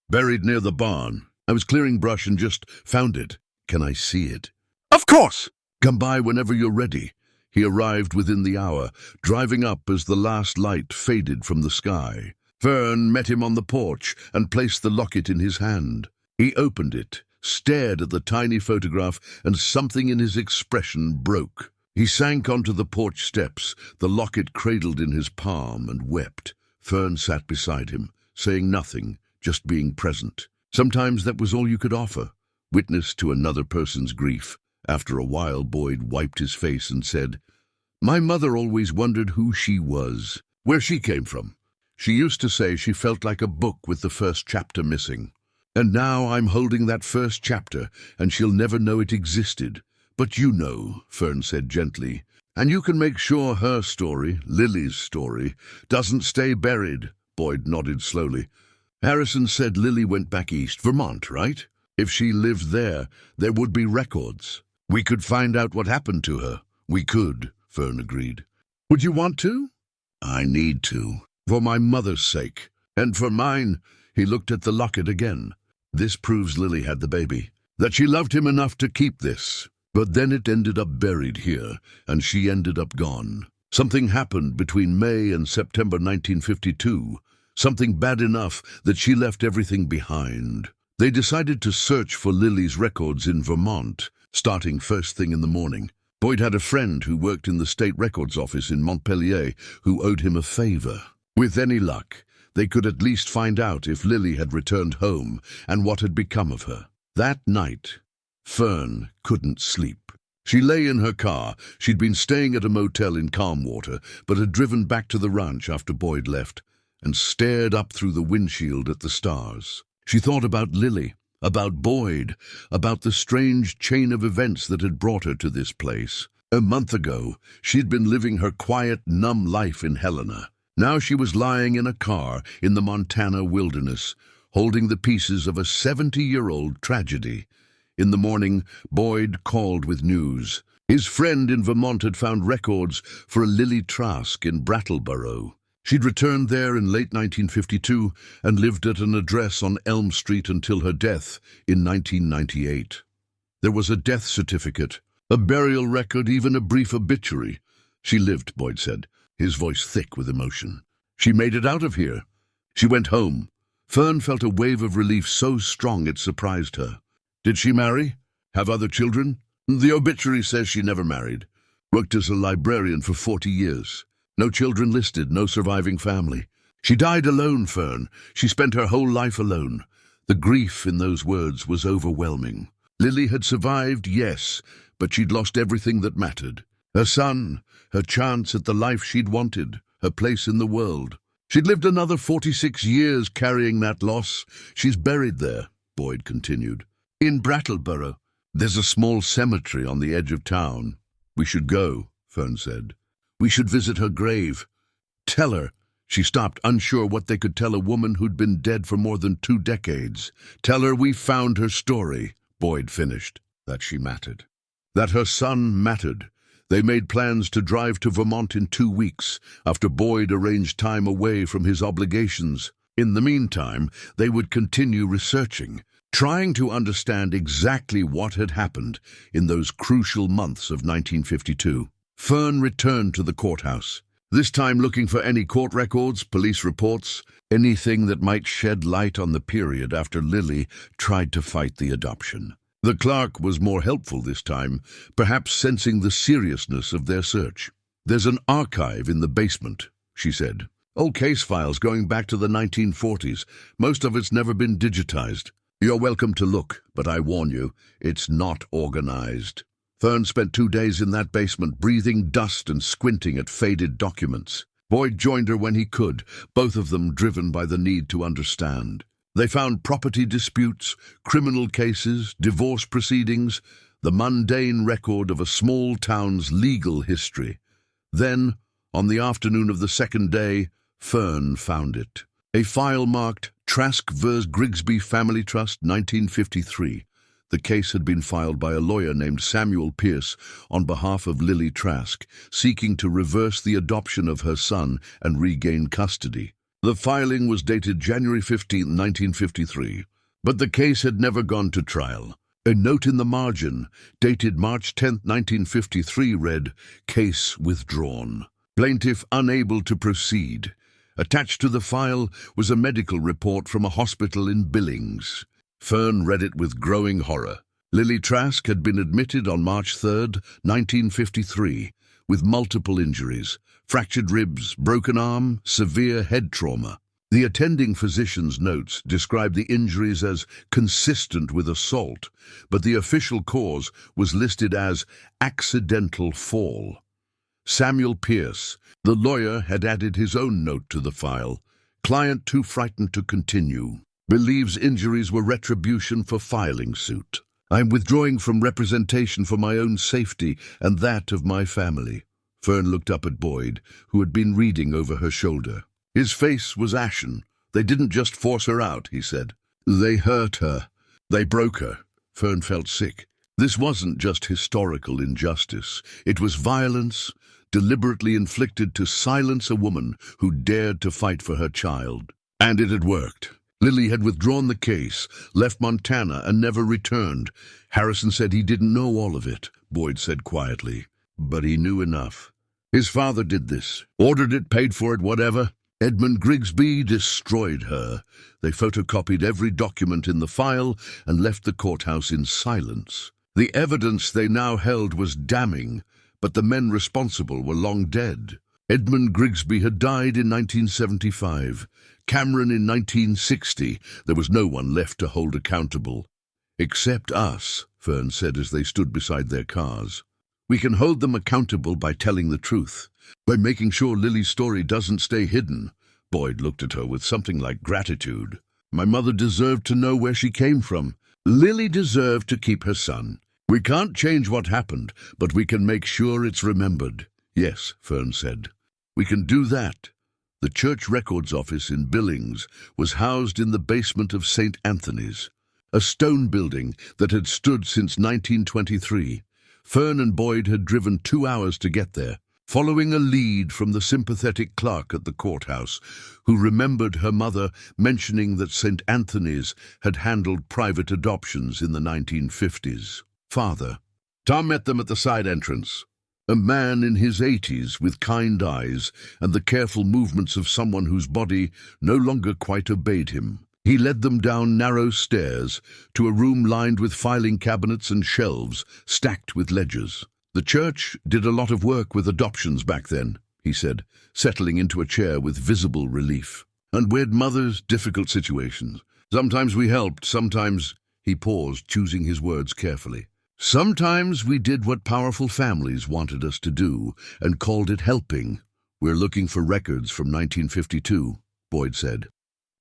"Buried near the barn. I was clearing brush and just found it. Can I see it?" "Of course." "Come by whenever you're ready." He arrived within the hour, driving up as the last light faded from the sky. Fern met him on the porch and placed the locket in his hand. He opened it, stared at the tiny photograph, and something in his expression broke. He sank onto the porch steps, the locket cradled in his palm, and wept. Fern sat beside him, saying nothing, just being present. Sometimes that was all you could offer, witness to another person's grief. After a while, Boyd wiped his face and said, "My mother always wondered who she was, where she came from. She used to say she felt like a book with the first chapter missing. And now I'm holding that first chapter, and she'll never know it existed. But you know," Fern said gently, "and you can make sure her story, Lily's story, doesn't stay buried." Boyd nodded slowly. "Harrison said Lily went back east, Vermont, right? If she lived there, there would be records. We could find out what happened to her." "We could," Fern agreed. "Would you want to?" "I need to, for my mother's sake. And for mine." He looked at the locket again. "This proves Lily had the baby, that she loved him enough to keep this. But then it ended up buried here, and she ended up gone. Something happened between May and September 1952, something bad enough that she left everything behind. They decided to search for Lily's records in Vermont, starting first thing in the morning. Boyd had a friend who worked in the state records office in Montpelier who owed him a favor. With any luck, they could at least find out if Lily had returned home and what had become of her. That night, Fern couldn't sleep. She lay in her car. She'd been staying at a motel in Calmwater, but had driven back to the ranch after Boyd left, and stared up through the windshield at the stars. She thought about Lily, about Boyd, about the strange chain of events that had brought her to this place. A month ago, she'd been living her quiet, numb life in Helena. Now she was lying in a car in the Montana wilderness, holding the pieces of a 70-year-old tragedy. In the morning, Boyd called with news. His friend in Vermont had found records for a Lily Trask in Brattleboro. She'd returned there in late 1952 and lived at an address on Elm Street until her death in 1998. There was a death certificate, a burial record, even a brief obituary. She lived, Boyd said, his voice thick with emotion. She made it out of here. She went home. Fern felt a wave of relief so strong it surprised her. Did she marry? Have other children? The obituary says she never married. Worked as a librarian for 40 years. No children listed, no surviving family. She died alone, Fern. She spent her whole life alone. The grief in those words was overwhelming. Lily had survived, yes, but she'd lost everything that mattered. Her son, her chance at the life she'd wanted, her place in the world. She'd lived another 46 years carrying that loss. She's buried there, Boyd continued. In Brattleboro. There's a small cemetery on the edge of town. We should go, Fern said. We should visit her grave. Tell her. She stopped, unsure what they could tell a woman who'd been dead for more than 2 decades. Tell her we found her story, Boyd finished. That she mattered. That her son mattered. They made plans to drive to Vermont in 2 weeks, after Boyd arranged time away from his obligations. In the meantime, they would continue researching, trying to understand exactly what had happened in those crucial months of 1952. Fern returned to the courthouse, this time looking for any court records, police reports, anything that might shed light on the period after Lily tried to fight the adoption. The clerk was more helpful this time, perhaps sensing the seriousness of their search. There's an archive in the basement, she said. Old case files going back to the 1940s. Most of it's never been digitized. You're welcome to look, but I warn you, it's not organized. Fern spent 2 days in that basement, breathing dust and squinting at faded documents. Boyd joined her when he could, both of them driven by the need to understand. They found property disputes, criminal cases, divorce proceedings, the mundane record of a small town's legal history. Then, on the afternoon of the second day, Fern found it. A file marked Trask vs. Grigsby Family Trust, 1953. The case had been filed by a lawyer named Samuel Pierce on behalf of Lily Trask, seeking to reverse the adoption of her son and regain custody. The filing was dated January 15, 1953, but the case had never gone to trial. A note in the margin, dated March 10, 1953, read, "Case withdrawn. Plaintiff unable to proceed." Attached to the file was a medical report from a hospital in Billings. Fern read it with growing horror. Lily Trask had been admitted on March 3, 1953, with multiple injuries, fractured ribs, broken arm, severe head trauma. The attending physician's notes described the injuries as consistent with assault, but the official cause was listed as accidental fall. Samuel Pierce, the lawyer, had added his own note to the file. Client too frightened to continue. Believes injuries were retribution for filing suit. I'm withdrawing from representation for my own safety and that of my family. Fern looked up at Boyd, who had been reading over her shoulder. His face was ashen. They didn't just force her out, he said. They hurt her. They broke her. Fern felt sick. This wasn't just historical injustice. It was violence, deliberately inflicted to silence a woman who dared to fight for her child. And it had worked. Lily had withdrawn the case, left Montana, and never returned. Harrison said he didn't know all of it, Boyd said quietly. But he knew enough. His father did this, ordered it, paid for it, whatever. Edmund Grigsby destroyed her. They photocopied every document in the file and left the courthouse in silence. The evidence they now held was damning, but the men responsible were long dead. Edmund Grigsby had died in 1975. Cameron in 1960. There was no one left to hold accountable. Except us, Fern said as they stood beside their cars. We can hold them accountable by telling the truth, by making sure Lily's story doesn't stay hidden. Boyd looked at her with something like gratitude. My mother deserved to know where she came from. Lily deserved to keep her son. We can't change what happened, but we can make sure it's remembered. Yes, Fern said. We can do that. The church records office in Billings was housed in the basement of St. Anthony's, a stone building that had stood since 1923. Fern and Boyd had driven 2 hours to get there, following a lead from the sympathetic clerk at the courthouse, who remembered her mother mentioning that St. Anthony's had handled private adoptions in the 1950s. Father. Tom met them at the side entrance. A man in his 80s with kind eyes and the careful movements of someone whose body no longer quite obeyed him. He led them down narrow stairs to a room lined with filing cabinets and shelves stacked with ledgers. The church did a lot of work with adoptions back then, he said, settling into a chair with visible relief. And we'd mothers, difficult situations. Sometimes we helped, sometimes... He paused, choosing his words carefully. Sometimes we did what powerful families wanted us to do and called it helping. We're looking for records from 1952, Boyd said.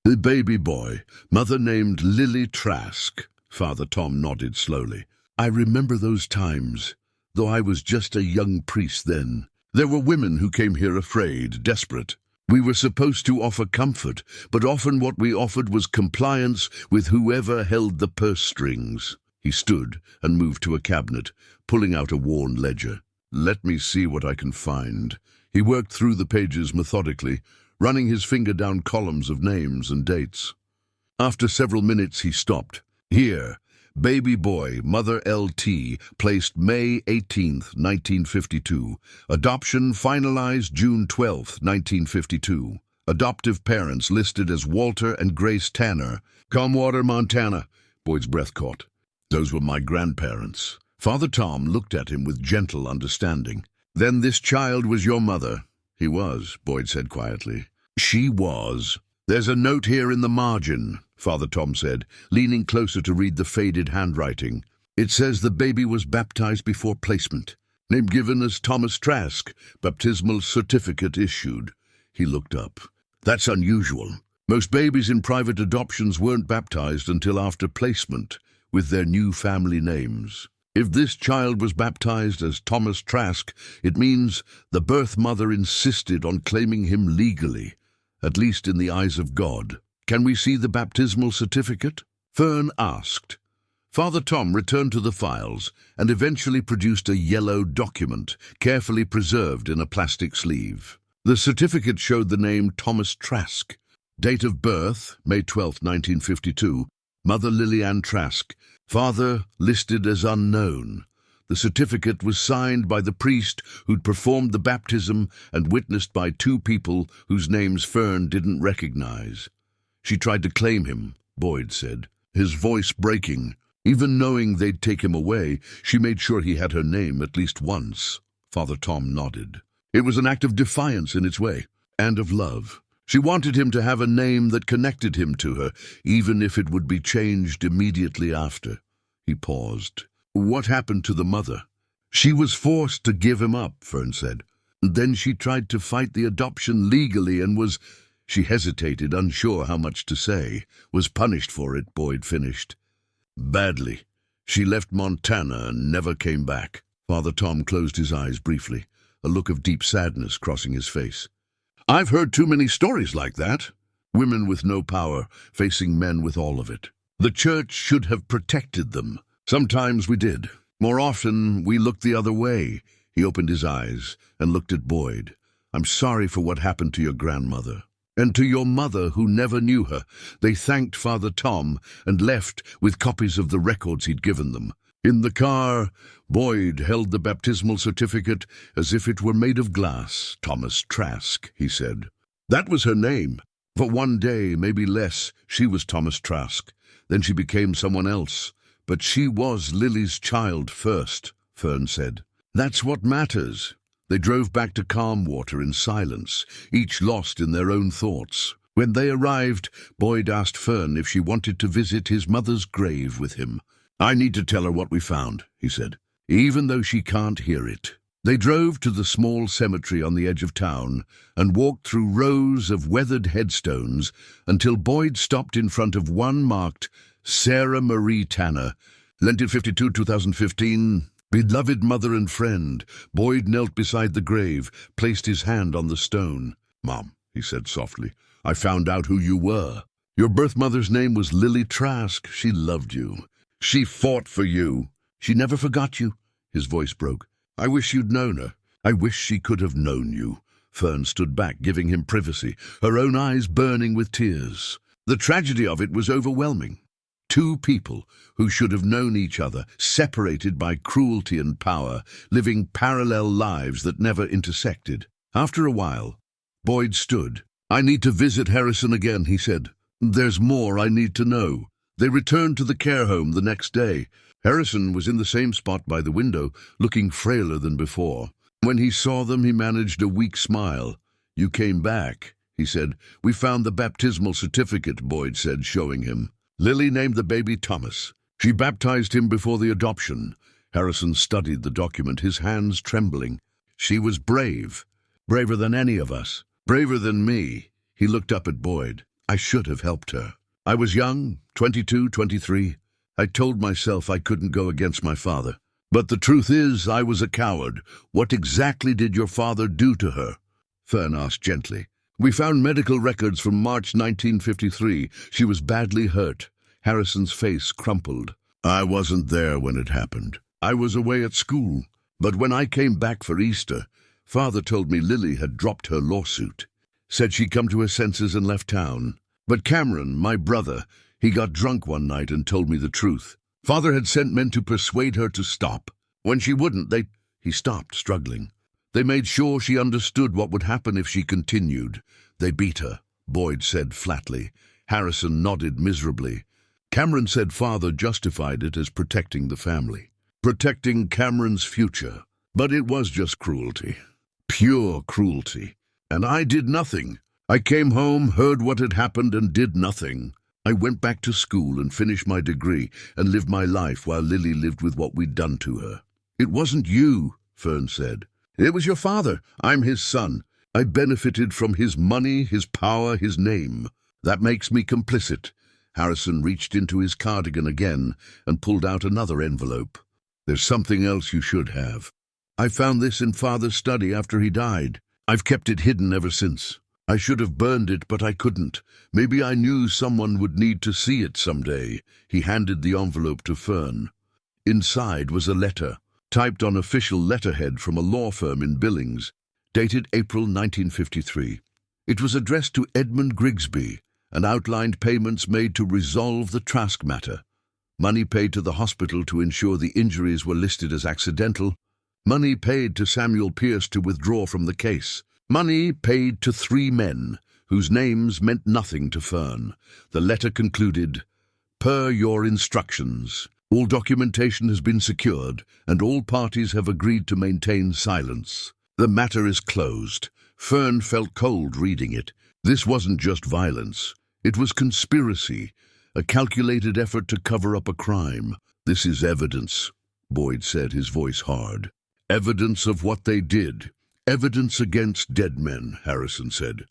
The baby boy, mother named Lily Trask. Father Tom nodded slowly. I remember those times, though I was just a young priest then. There were women who came here afraid, desperate. We were supposed to offer comfort, but often what we offered was compliance with whoever held the purse strings. He stood and moved to a cabinet, pulling out a worn ledger. Let me see what I can find. He worked through the pages methodically, running his finger down columns of names and dates. After several minutes he stopped. Here, baby boy, mother L.T., placed May 18, 1952. Adoption finalized June 12, 1952. Adoptive parents listed as Walter and Grace Tanner. Comwater, Montana. Boyd's breath caught. Those were my grandparents. Father Tom looked at him with gentle understanding. Then this child was your mother. He was, Boyd said quietly. She was. There's a note here in the margin, Father Tom said, leaning closer to read the faded handwriting. It says the baby was baptized before placement. Name given as Thomas Trask, baptismal certificate issued. He looked up. That's unusual. Most babies in private adoptions weren't baptized until after placement, with their new family names. If this child was baptized as Thomas Trask, it means the birth mother insisted on claiming him legally, at least in the eyes of God. Can we see the baptismal certificate? Fern asked. Father Tom returned to the files and eventually produced a yellow document, carefully preserved in a plastic sleeve. The certificate showed the name Thomas Trask. Date of birth, May 12, 1952. Mother Lillian Trask. Father listed as unknown. The certificate was signed by the priest who'd performed the baptism and witnessed by 2 people whose names Fern didn't recognize. She tried to claim him, Boyd said, his voice breaking. Even knowing they'd take him away, she made sure he had her name at least once. Father Tom nodded. It was an act of defiance in its way, and of love. She wanted him to have a name that connected him to her, even if it would be changed immediately after. He paused. What happened to the mother? She was forced to give him up, Fern said. Then she tried to fight the adoption legally and was... She hesitated, unsure how much to say. Was punished for it, Boyd finished. Badly. She left Montana and never came back. Father Tom closed his eyes briefly, a look of deep sadness crossing his face. I've heard too many stories like that. Women with no power, facing men with all of it. The church should have protected them. Sometimes we did. More often, we looked the other way. He opened his eyes and looked at Boyd. I'm sorry for what happened to your grandmother. And to your mother who never knew her. They thanked Father Tom and left with copies of the records he'd given them. In the car, Boyd held the baptismal certificate as if it were made of glass. Thomas Trask, he said. That was her name. For one day, maybe less, she was Thomas Trask. Then she became someone else. But she was Lily's child first, Fern said. That's what matters. They drove back to Calmwater in silence, each lost in their own thoughts. When they arrived, Boyd asked Fern if she wanted to visit his mother's grave with him. I need to tell her what we found, he said, even though she can't hear it. They drove to the small cemetery on the edge of town and walked through rows of weathered headstones until Boyd stopped in front of one marked Sarah Marie Tanner, Lentil 52, 2015. Beloved mother and friend, Boyd knelt beside the grave, placed his hand on the stone. Mom, he said softly, I found out who you were. Your birth mother's name was Lily Trask. She loved you. She fought for you. She never forgot you. His voice broke. I wish you'd known her. I wish she could have known you. Fern stood back, giving him privacy, her own eyes burning with tears. The tragedy of it was overwhelming. Two people who should have known each other, separated by cruelty and power, living parallel lives that never intersected. After a while, Boyd stood. I need to visit Harrison again, he said. There's more I need to know. They returned to the care home the next day. Harrison was in the same spot by the window, looking frailer than before. When he saw them, he managed a weak smile. You came back, he said. We found the baptismal certificate, Boyd said, showing him. Lily named the baby Thomas. She baptized him before the adoption. Harrison studied the document, his hands trembling. She was brave. Braver than any of us. Braver than me. He looked up at Boyd. I should have helped her. I was young, 22, 23. I told myself I couldn't go against my father. But the truth is, I was a coward. What exactly did your father do to her? Fern asked gently. We found medical records from March 1953. She was badly hurt. Harrison's face crumpled. I wasn't there when it happened. I was away at school. But when I came back for Easter, Father told me Lily had dropped her lawsuit. Said she'd come to her senses and left town. But Cameron, my brother, he got drunk one night and told me the truth. Father had sent men to persuade her to stop. When she wouldn't, He stopped, struggling. They made sure she understood what would happen if she continued. They beat her, Boyd said flatly. Harrison nodded miserably. Cameron said Father justified it as protecting the family. Protecting Cameron's future. But it was just cruelty. Pure cruelty. And I did nothing. I came home, heard what had happened, and did nothing. I went back to school and finished my degree and lived my life while Lily lived with what we'd done to her. It wasn't you, Fern said. It was your father. I'm his son. I benefited from his money, his power, his name. That makes me complicit. Harrison reached into his cardigan again and pulled out another envelope. There's something else you should have. I found this in Father's study after he died. I've kept it hidden ever since. I should have burned it, but I couldn't. Maybe I knew someone would need to see it someday. He handed the envelope to Fern. Inside was a letter, typed on official letterhead from a law firm in Billings, dated April 1953. It was addressed to Edmund Grigsby and outlined payments made to resolve the Trask matter. Money paid to the hospital to ensure the injuries were listed as accidental. Money paid to Samuel Pierce to withdraw from the case. Money paid to 3 men, whose names meant nothing to Fern. The letter concluded, Per your instructions, all documentation has been secured, and all parties have agreed to maintain silence. The matter is closed. Fern felt cold reading it. This wasn't just violence. It was conspiracy, a calculated effort to cover up a crime. This is evidence, Boyd said, his voice hard. Evidence of what they did. Evidence against dead men, Harrison said.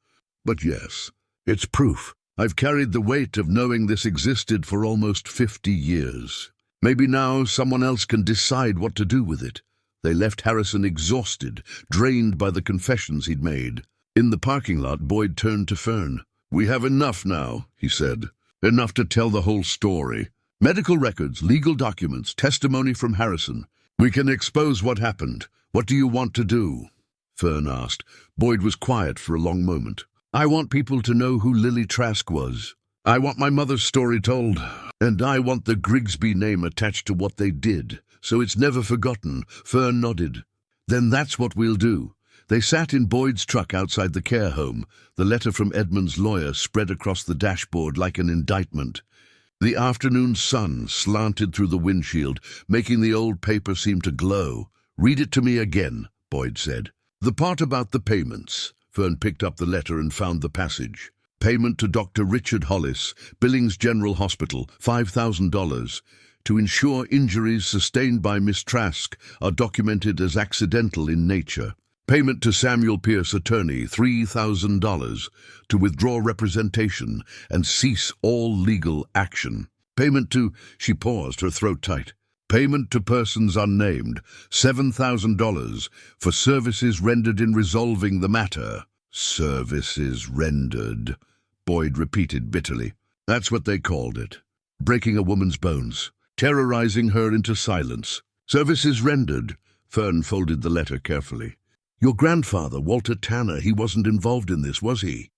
But yes, it's proof. I've carried the weight of knowing this existed for almost 50 years. Maybe now someone else can decide what to do with it. They left Harrison exhausted, drained by the confessions he'd made. In the parking lot, Boyd turned to Fern. We have enough now, he said. Enough to tell the whole story. Medical records, legal documents, testimony from Harrison. We can expose what happened. What do you want to do? Fern asked. Boyd was quiet for a long moment. I want people to know who Lily Trask was. I want my mother's story told. And I want the Grigsby name attached to what they did, so it's never forgotten. Fern nodded. Then that's what we'll do. They sat in Boyd's truck outside the care home. The letter from Edmund's lawyer spread across the dashboard like an indictment. The afternoon sun slanted through the windshield, making the old paper seem to glow. Read it to me again, Boyd said. The part about the payments. Fern picked up the letter and found the passage. Payment to Dr. Richard Hollis, Billings General Hospital, $5,000, to ensure injuries sustained by Miss Trask are documented as accidental in nature. Payment to Samuel Pierce, attorney, $3,000, to withdraw representation and cease all legal action. Payment to... She paused, her throat tight. Payment to persons unnamed, $7,000 for services rendered in resolving the matter. Services rendered, Boyd repeated bitterly. That's what they called it. Breaking a woman's bones, terrorizing her into silence. Services rendered. Fern folded the letter carefully. Your grandfather, Walter Tanner, he wasn't involved in this, was he?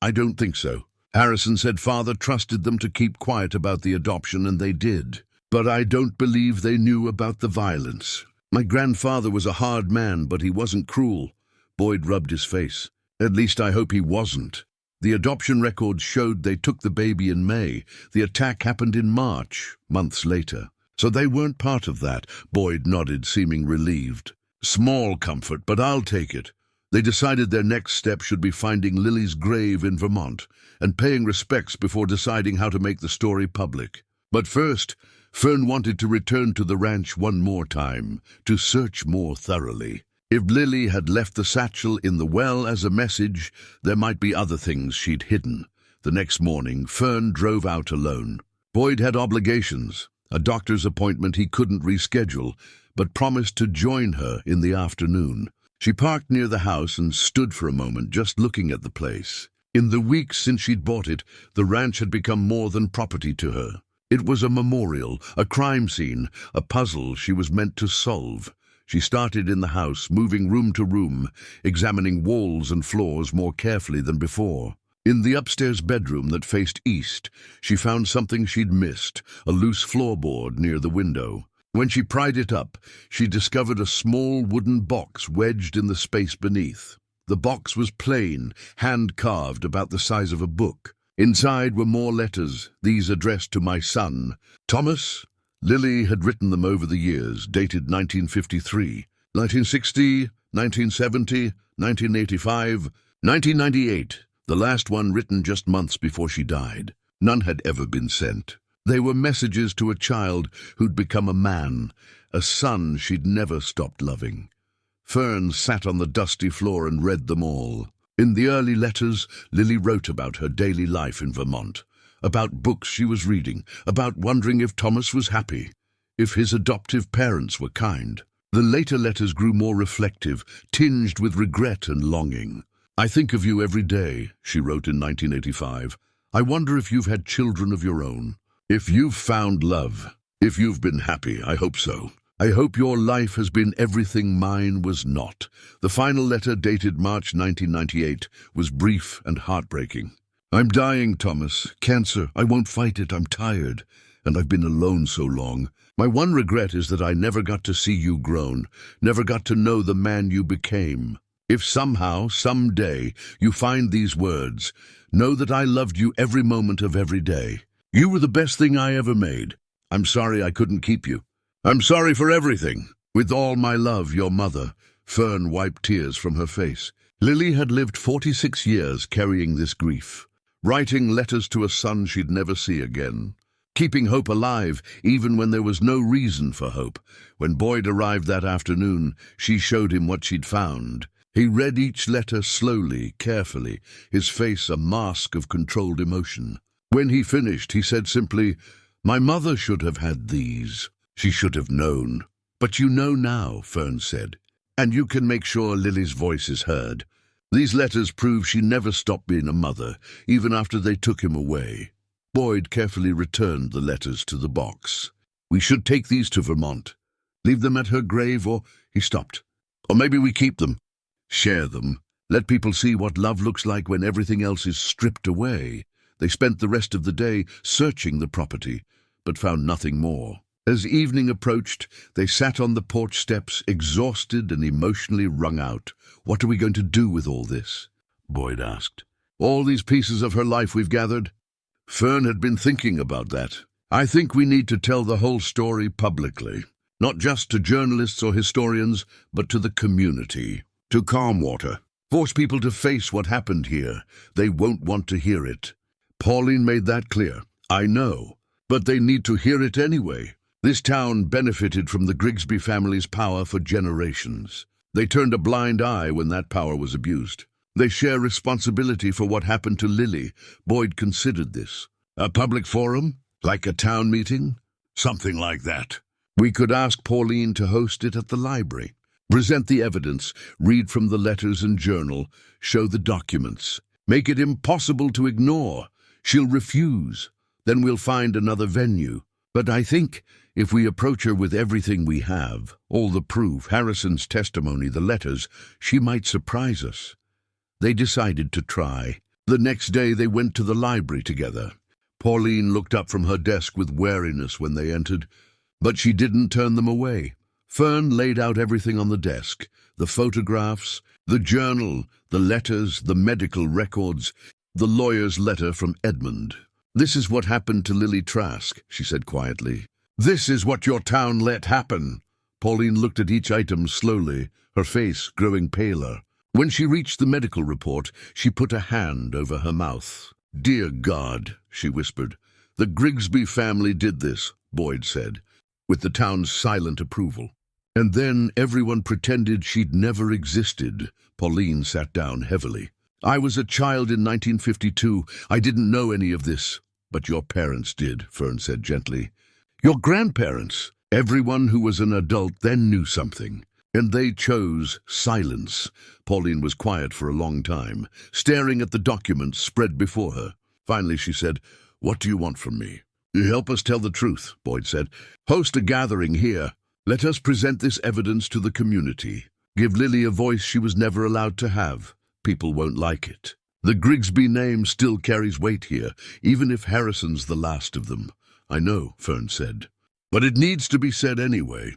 I don't think so. Harrison said father trusted them to keep quiet about the adoption, and they did. But I don't believe they knew about the violence. My grandfather was a hard man, but he wasn't cruel. Boyd rubbed his face. At least I hope he wasn't. The adoption records showed they took the baby in May. The attack happened in March, months later. So they weren't part of that. Boyd nodded, seeming relieved. Small comfort, but I'll take it. They decided their next step should be finding Lily's grave in Vermont and paying respects before deciding how to make the story public. But first, Fern wanted to return to the ranch one more time, to search more thoroughly. If Lily had left the satchel in the well as a message, there might be other things she'd hidden. The next morning, Fern drove out alone. Boyd had obligations, a doctor's appointment he couldn't reschedule, but promised to join her in the afternoon. She parked near the house and stood for a moment, just looking at the place. In the weeks since she'd bought it, the ranch had become more than property to her. It was a memorial, a crime scene, a puzzle she was meant to solve. She started in the house, moving room to room, examining walls and floors more carefully than before. In the upstairs bedroom that faced east, she found something she'd missed, a loose floorboard near the window. When she pried it up, she discovered a small wooden box wedged in the space beneath. The box was plain, hand-carved, about the size of a book. Inside were more letters, these addressed to my son, Thomas. Lily had written them over the years, dated 1953, 1960, 1970, 1985, 1998, the last one written just months before she died. None had ever been sent. They were messages to a child who'd become a man, a son she'd never stopped loving. Fern sat on the dusty floor and read them all. In the early letters, Lily wrote about her daily life in Vermont, about books she was reading, about wondering if Thomas was happy, if his adoptive parents were kind. The later letters grew more reflective, tinged with regret and longing. I think of you every day, she wrote in 1985. I wonder if you've had children of your own. If you've found love, if you've been happy, I hope so. I hope your life has been everything mine was not. The final letter, dated March 1998, was brief and heartbreaking. I'm dying, Thomas. Cancer. I won't fight it. I'm tired. And I've been alone so long. My one regret is that I never got to see you grown, never got to know the man you became. If somehow, someday, you find these words, know that I loved you every moment of every day. You were the best thing I ever made. I'm sorry I couldn't keep you. I'm sorry for everything. With all my love, your mother. Fern wiped tears from her face. Lily had lived 46 years carrying this grief, writing letters to a son she'd never see again, keeping hope alive even when there was no reason for hope. When Boyd arrived that afternoon, she showed him what she'd found. He read each letter slowly, carefully, his face a mask of controlled emotion. When he finished, he said simply, "My mother should have had these. She should have known." "But you know now," Fern said, "and you can make sure Lily's voice is heard. These letters prove she never stopped being a mother, even after they took him away." Boyd carefully returned the letters to the box. "We should take these to Vermont. Leave them at her grave, or—" He stopped. "Or maybe we keep them. Share them. Let people see what love looks like when everything else is stripped away." They spent the rest of the day searching the property, but found nothing more. As evening approached, they sat on the porch steps, exhausted and emotionally wrung out. "What are we going to do with all this?" Boyd asked. "All these pieces of her life we've gathered?" Fern had been thinking about that. "I think we need to tell the whole story publicly, not just to journalists or historians, but to the community, to Calmwater. Force people to face what happened here. They won't want to hear it. Pauline made that clear. I know, but they need to hear it anyway. This town benefited from the Grigsby family's power for generations. They turned a blind eye when that power was abused. They share responsibility for what happened to Lily." Boyd considered this. "A public forum? Like a town meeting?" "Something like that. We could ask Pauline to host it at the library. Present the evidence, read from the letters and journal, show the documents. Make it impossible to ignore. She'll refuse. Then we'll find another venue. But I think if we approach her with everything we have, all the proof, Harrison's testimony, the letters, she might surprise us. They decided to try. The next day they went to the library together. Pauline looked up from her desk with wariness when they entered, but she didn't turn them away. Fern laid out everything on the desk, the photographs, the journal, the letters, the medical records, the lawyer's letter from Edmund. "This is what happened to Lily Trask," she said quietly. "This is what your town let happen." Pauline looked at each item slowly, her face growing paler. When she reached the medical report, she put a hand over her mouth. "Dear God," she whispered. "The Grigsby family did this," Boyd said, with the town's silent approval. "And then everyone pretended she'd never existed." Pauline sat down heavily. "I was a child in 1952. I didn't know any of this." "But your parents did," Fern said gently. "Your grandparents." "Everyone who was an adult then knew something. And they chose silence." Pauline was quiet for a long time, staring at the documents spread before her. Finally she said, "What do you want from me?" "Help us tell the truth," Boyd said. "Host a gathering here. Let us present this evidence to the community. Give Lily a voice she was never allowed to have. People won't like it. The Grigsby name still carries weight here, even if Harrison's the last of them." "I know," Fern said. "But it needs to be said anyway.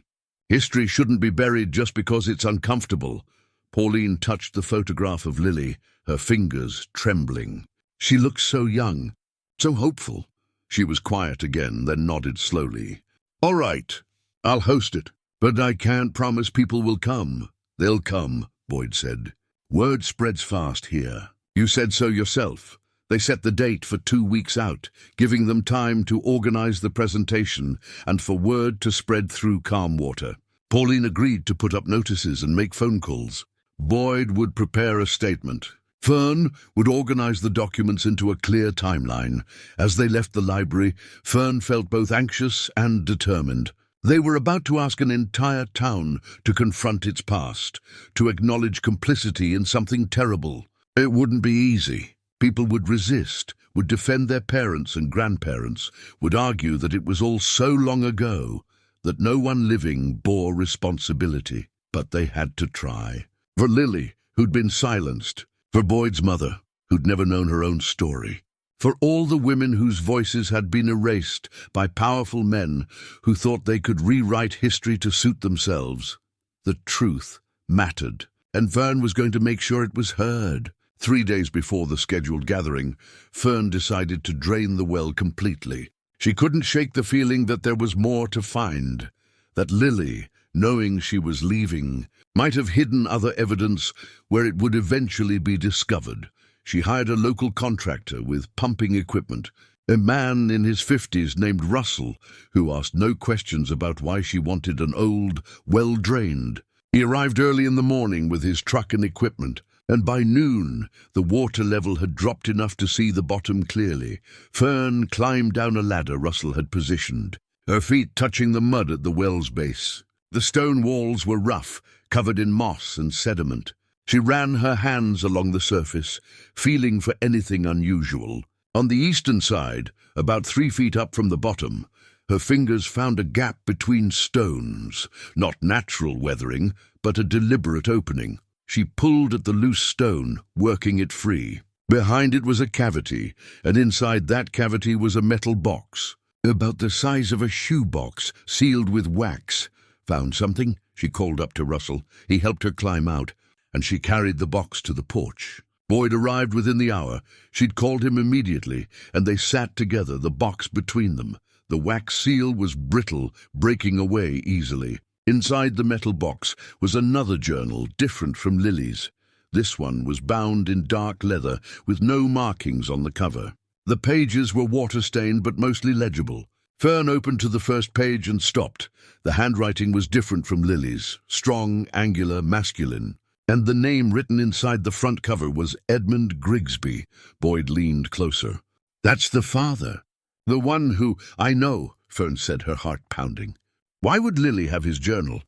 History shouldn't be buried just because it's uncomfortable." Pauline touched the photograph of Lily, her fingers trembling. She looked so young, so hopeful. She was quiet again, then nodded slowly. "All right, I'll host it, but I can't promise people will come." "They'll come," Boyd said. "Word spreads fast here. You said so yourself." They set the date for 2 weeks out, giving them time to organize the presentation and for word to spread through calm water. Pauline agreed to put up notices and make phone calls. Boyd would prepare a statement. Fern would organize the documents into a clear timeline. As they left the library, Fern felt both anxious and determined. They were about to ask an entire town to confront its past, to acknowledge complicity in something terrible. It wouldn't be easy. People would resist, would defend their parents and grandparents, would argue that it was all so long ago that no one living bore responsibility. But they had to try. For Lily, who'd been silenced. For Boyd's mother, who'd never known her own story. For all the women whose voices had been erased by powerful men who thought they could rewrite history to suit themselves. The truth mattered, and Fern was going to make sure it was heard. 3 days before the scheduled gathering, Fern decided to drain the well completely. She couldn't shake the feeling that there was more to find, that Lily, knowing she was leaving, might have hidden other evidence where it would eventually be discovered. She hired a local contractor with pumping equipment, a man in his 50s named Russell, who asked no questions about why she wanted an old, well-drained. He arrived early in the morning with his truck and equipment, and by noon the water level had dropped enough to see the bottom clearly. Fern climbed down a ladder Russell had positioned, her feet touching the mud at the well's base. The stone walls were rough, covered in moss and sediment. She ran her hands along the surface, feeling for anything unusual. On the eastern side, about 3 feet up from the bottom, her fingers found a gap between stones, not natural weathering, but a deliberate opening. She pulled at the loose stone, working it free. Behind it was a cavity, and inside that cavity was a metal box, about the size of a shoebox, sealed with wax. "Found something?" she called up to Russell. He helped her climb out, and she carried the box to the porch. Boyd arrived within the hour. She'd called him immediately, and they sat together, the box between them. The wax seal was brittle, breaking away easily. Inside the metal box was another journal, different from Lily's. This one was bound in dark leather, with no markings on the cover. The pages were water-stained but mostly legible. Fern opened to the first page and stopped. The handwriting was different from Lily's, strong, angular, masculine. And the name written inside the front cover was Edmund Grigsby. Boyd leaned closer. "That's the father. The one who—" "I know," Fern said, her heart pounding. Why would Lily have his journal?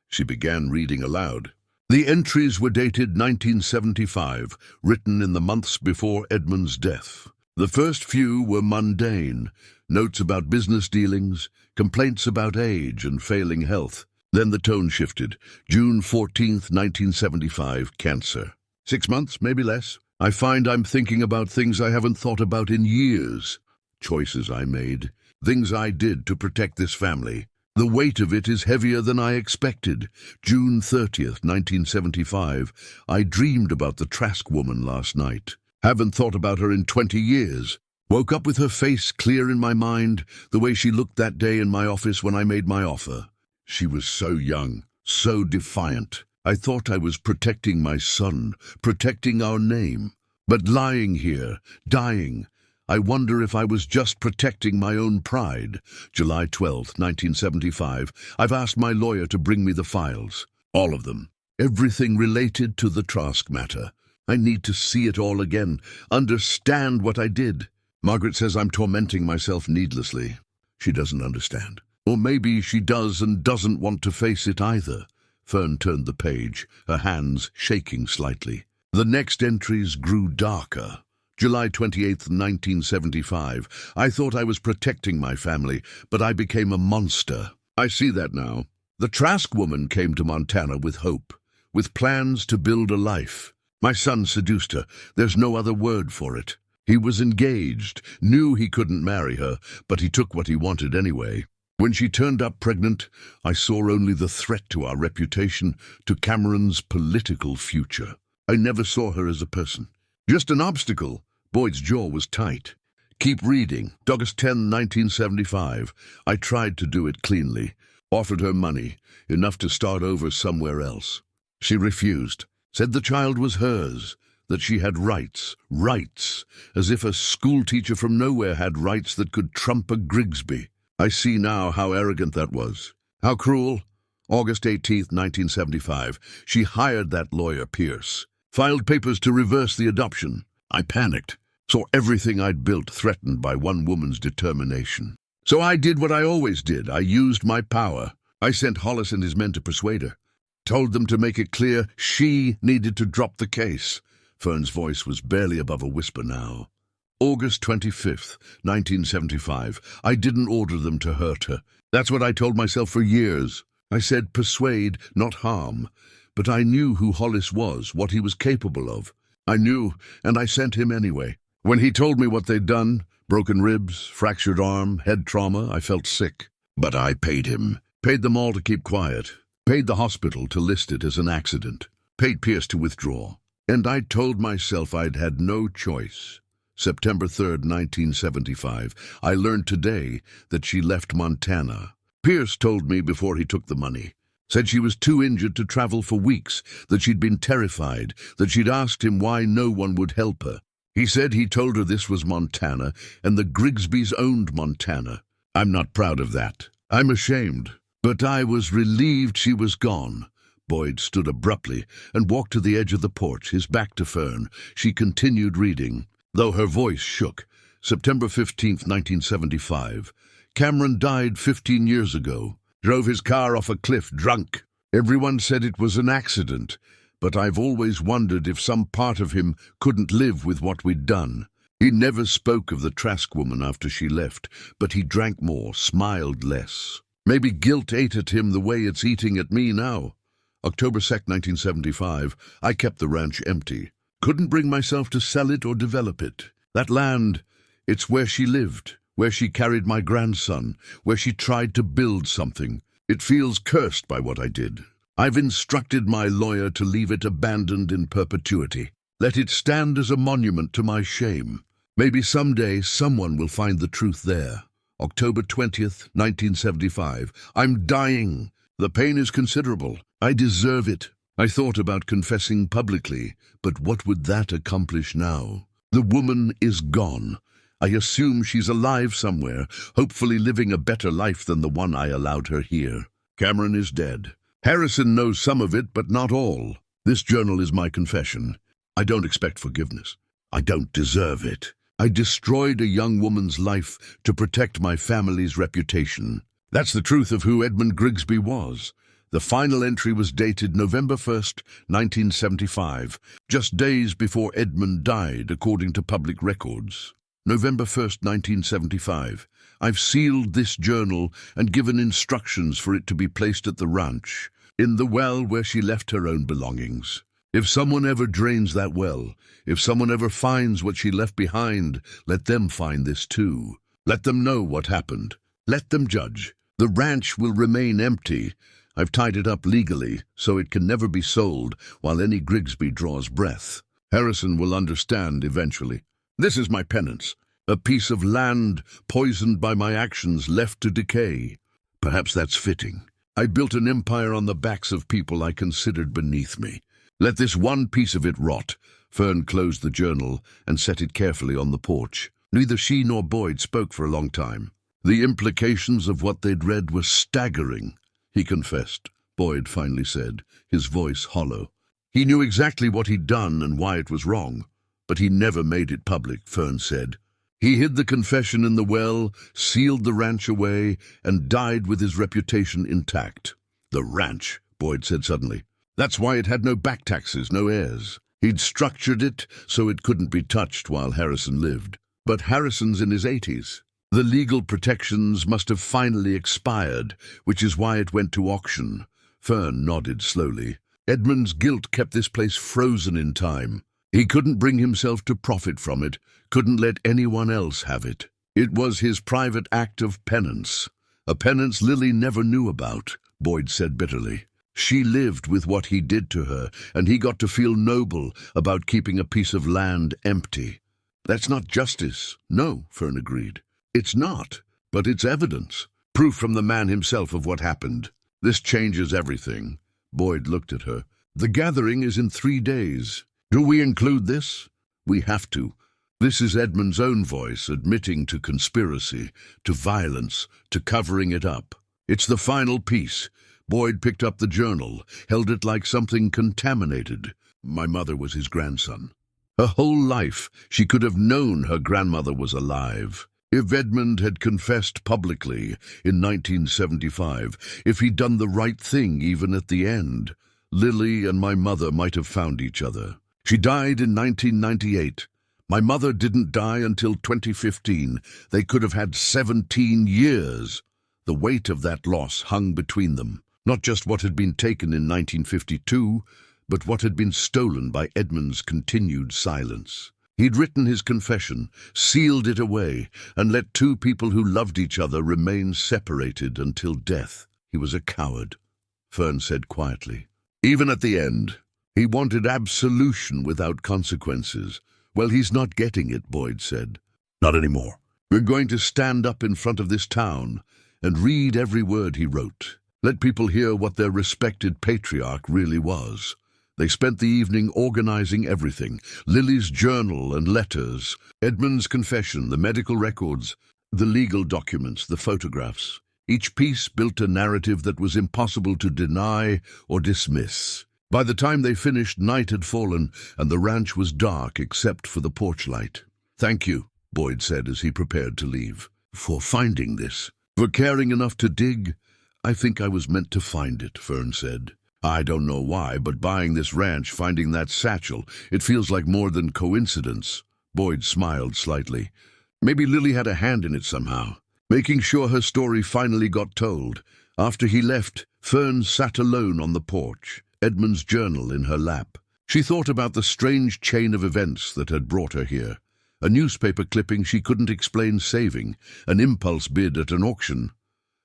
She began reading aloud. The entries were dated 1975, written in the months before Edmund's death. The first few were mundane, notes about business dealings, complaints about age and failing health. Then the tone shifted. June 14th, 1975, Cancer. 6 months, maybe less. I find I'm thinking about things I haven't thought about in years. Choices I made, things I did to protect this family. The weight of it is heavier than I expected. June 30th, 1975. I dreamed about the Trask woman last night. Haven't thought about her in 20 years. Woke up with her face clear in my mind, the way she looked that day in my office when I made my offer. She was so young, so defiant. I thought I was protecting my son, protecting our name. But lying here, dying, I wonder if I was just protecting my own pride. July 12th, 1975. I've asked my lawyer to bring me the files. All of them. Everything related to the Trask matter. I need to see it all again, understand what I did. Margaret says I'm tormenting myself needlessly. She doesn't understand. Or maybe she does and doesn't want to face it either. Fern turned the page, her hands shaking slightly. The next entries grew darker. July 28th, 1975. I thought I was protecting my family, but I became a monster. I see that now. The Trask woman came to Montana with hope, with plans to build a life. My son seduced her. There's no other word for it. He was engaged, knew he couldn't marry her, but he took what he wanted anyway. When she turned up pregnant, I saw only the threat to our reputation, to Cameron's political future. I never saw her as a person. Just an obstacle. Boyd's jaw was tight. Keep reading. August 10, 1975. I tried to do it cleanly. Offered her money, enough to start over somewhere else. She refused. Said the child was hers, that she had rights, as if a schoolteacher from nowhere had rights that could trump a Grigsby. I see now how arrogant that was. How cruel. August 18th, 1975. She hired that lawyer, Pierce. Filed papers to reverse the adoption. I panicked. Saw everything I'd built threatened by one woman's determination. So I did what I always did. I used my power. I sent Hollis and his men to persuade her. Told them to make it clear she needed to drop the case. Fern's voice was barely above a whisper now. August 25th, 1975. I didn't order them to hurt her. That's what I told myself for years. I said persuade, not harm. But I knew who Hollis was, what he was capable of. I knew, and I sent him anyway. When he told me what they'd done, broken ribs, fractured arm, head trauma, I felt sick. But I paid him. Paid them all to keep quiet. Paid the hospital to list it as an accident. Paid Pierce to withdraw. And I told myself I'd had no choice. September 3rd, 1975. I learned today that she left Montana. Pierce told me before he took the money. Said she was too injured to travel for weeks, that she'd been terrified, that she'd asked him why no one would help her. He said he told her this was Montana, and the Grigsbys owned Montana. I'm not proud of that. I'm ashamed. But I was relieved she was gone. Boyd stood abruptly and walked to the edge of the porch, his back to Fern. She continued reading, though her voice shook. September 15th, 1975. Cameron died 15 years ago. Drove his car off a cliff drunk. Everyone said it was an accident, but I've always wondered if some part of him couldn't live with what we'd done. He never spoke of the Trask woman after she left, but he drank more, smiled less. Maybe guilt ate at him the way it's eating at me now. October 2nd, 1975. I kept the ranch empty. Couldn't bring myself to sell it or develop it. That land, it's where she lived, where she carried my grandson, where she tried to build something. It feels cursed by what I did. I've instructed my lawyer to leave it abandoned in perpetuity. Let it stand as a monument to my shame. Maybe someday someone will find the truth there. October 20th, 1975. I'm dying. The pain is considerable. I deserve it. I thought about confessing publicly, but what would that accomplish now? The woman is gone. I assume she's alive somewhere, hopefully living a better life than the one I allowed her here. Cameron is dead. Harrison knows some of it, but not all. This journal is my confession. I don't expect forgiveness. I don't deserve it. I destroyed a young woman's life to protect my family's reputation. That's the truth of who Edmund Grigsby was. The final entry was dated November 1st, 1975, just days before Edmund died, according to public records. November 1st, 1975. I've sealed this journal and given instructions for it to be placed at the ranch, in the well where she left her own belongings. If someone ever drains that well, if someone ever finds what she left behind, let them find this too. Let them know what happened. Let them judge. The ranch will remain empty. I've tied it up legally, so it can never be sold while any Grigsby draws breath. Harrison will understand eventually. This is my penance. A piece of land poisoned by my actions, left to decay. Perhaps that's fitting. I built an empire on the backs of people I considered beneath me. Let this one piece of it rot. Fern closed the journal and set it carefully on the porch. Neither she nor Boyd spoke for a long time. The implications of what they'd read were staggering, he confessed. Boyd finally said, his voice hollow. He knew exactly what he'd done and why it was wrong, but he never made it public, Fern said. He hid the confession in the well, sealed the ranch away, and died with his reputation intact. The ranch, Boyd said suddenly. That's why it had no back taxes, no heirs. He'd structured it so it couldn't be touched while Harrison lived. But Harrison's in his 80s. The legal protections must have finally expired, which is why it went to auction. Fern nodded slowly. Edmund's guilt kept this place frozen in time. He couldn't bring himself to profit from it, couldn't let anyone else have it. It was his private act of penance, a penance Lily never knew about, Boyd said bitterly. She lived with what he did to her, and he got to feel noble about keeping a piece of land empty. That's not justice. No, Fern agreed. It's not, but it's evidence. Proof from the man himself of what happened. This changes everything. Boyd looked at her. The gathering is in 3 days. Do we include this? We have to. This is Edmund's own voice admitting to conspiracy, to violence, to covering it up. It's the final piece. Boyd picked up the journal, held it like something contaminated. My mother was his grandson. Her whole life, she could have known her grandmother was alive. If Edmund had confessed publicly in 1975, if he'd done the right thing even at the end, Lily and my mother might have found each other. She died in 1998. My mother didn't die until 2015. They could have had 17 years. The weight of that loss hung between them. Not just what had been taken in 1952, but what had been stolen by Edmund's continued silence. He'd written his confession, sealed it away, and let 2 people who loved each other remain separated until death. He was a coward, Fern said quietly. Even at the end, he wanted absolution without consequences. Well, he's not getting it, Boyd said. Not anymore. We're going to stand up in front of this town and read every word he wrote. Let people hear what their respected patriarch really was. They spent the evening organizing everything. Lily's journal and letters, Edmund's confession, the medical records, the legal documents, the photographs. Each piece built a narrative that was impossible to deny or dismiss. By the time they finished, night had fallen, and the ranch was dark except for the porch light. Thank you, Boyd said as he prepared to leave, for finding this. For caring enough to dig. I think I was meant to find it, Fern said. I don't know why, but buying this ranch, finding that satchel, it feels like more than coincidence. Boyd smiled slightly. Maybe Lily had a hand in it somehow, making sure her story finally got told. After he left, Fern sat alone on the porch, Edmund's journal in her lap. She thought about the strange chain of events that had brought her here. A newspaper clipping she couldn't explain saving, an impulse bid at an auction,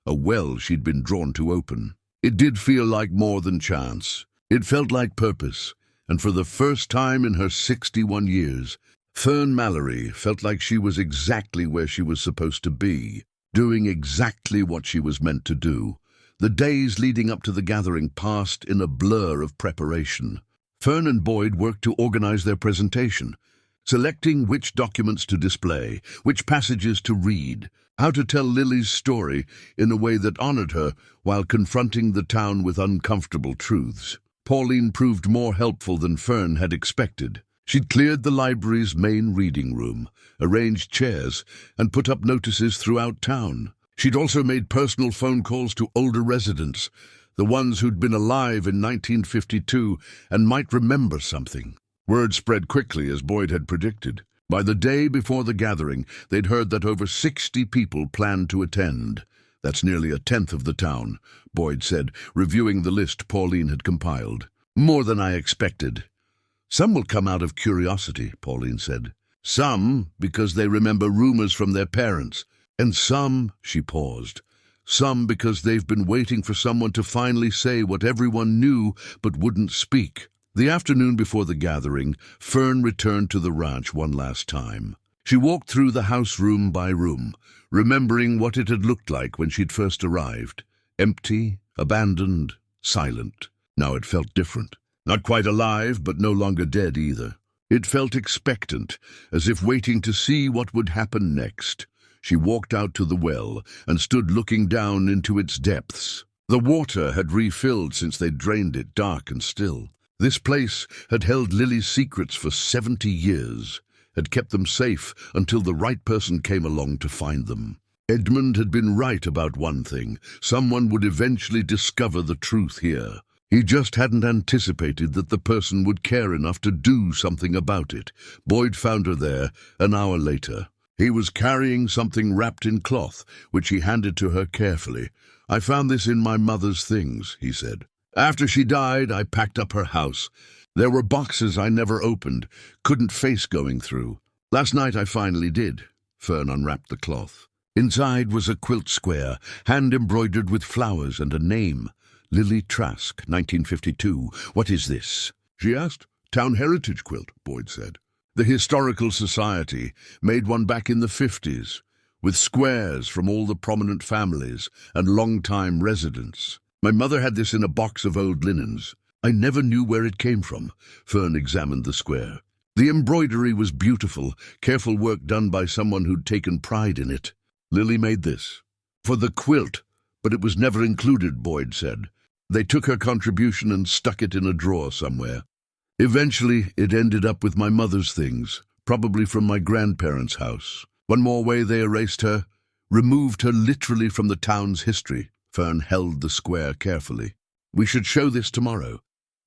a well she'd been drawn to open. It did feel like more than chance. It felt like purpose, and for the first time in her 61 years, Fern Mallory felt like she was exactly where she was supposed to be, doing exactly what she was meant to do. The days leading up to the gathering passed in a blur of preparation. Fern and Boyd worked to organize their presentation, selecting which documents to display, which passages to read, how to tell Lily's story in a way that honored her while confronting the town with uncomfortable truths. Pauline proved more helpful than Fern had expected. She'd cleared the library's main reading room, arranged chairs, and put up notices throughout town. She'd also made personal phone calls to older residents, the ones who'd been alive in 1952 and might remember something. Word spread quickly, as Boyd had predicted. By the day before the gathering, they'd heard that over 60 people planned to attend. That's nearly a tenth of the town, Boyd said, reviewing the list Pauline had compiled. More than I expected. Some will come out of curiosity, Pauline said. Some because they remember rumors from their parents. And some, she paused, some because they've been waiting for someone to finally say what everyone knew but wouldn't speak. The afternoon before the gathering, Fern returned to the ranch one last time. She walked through the house room by room, remembering what it had looked like when she'd first arrived. Empty, abandoned, silent. Now it felt different. Not quite alive, but no longer dead either. It felt expectant, as if waiting to see what would happen next. She walked out to the well and stood looking down into its depths. The water had refilled since they'd drained it, dark and still. This place had held Lily's secrets for 70 years, had kept them safe until the right person came along to find them. Edmund had been right about one thing. Someone would eventually discover the truth here. He just hadn't anticipated that the person would care enough to do something about it. Boyd found her there an hour later. He was carrying something wrapped in cloth, which he handed to her carefully. I found this in my mother's things, he said. After she died, I packed up her house. There were boxes I never opened, couldn't face going through. Last night I finally did. Fern unwrapped the cloth. Inside was a quilt square, hand-embroidered with flowers and a name. Lily Trask, 1952. What is this? She asked. Town heritage quilt, Boyd said. The Historical Society made one back in the 50s, with squares from all the prominent families and long-time residents. My mother had this in a box of old linens. I never knew where it came from. Fern examined the square. The embroidery was beautiful, careful work done by someone who'd taken pride in it. Lily made this. For the quilt, but it was never included, Boyd said. They took her contribution and stuck it in a drawer somewhere. Eventually, it ended up with my mother's things, probably from my grandparents' house. One more way they erased her, removed her literally from the town's history. Fern held the square carefully. We should show this tomorrow.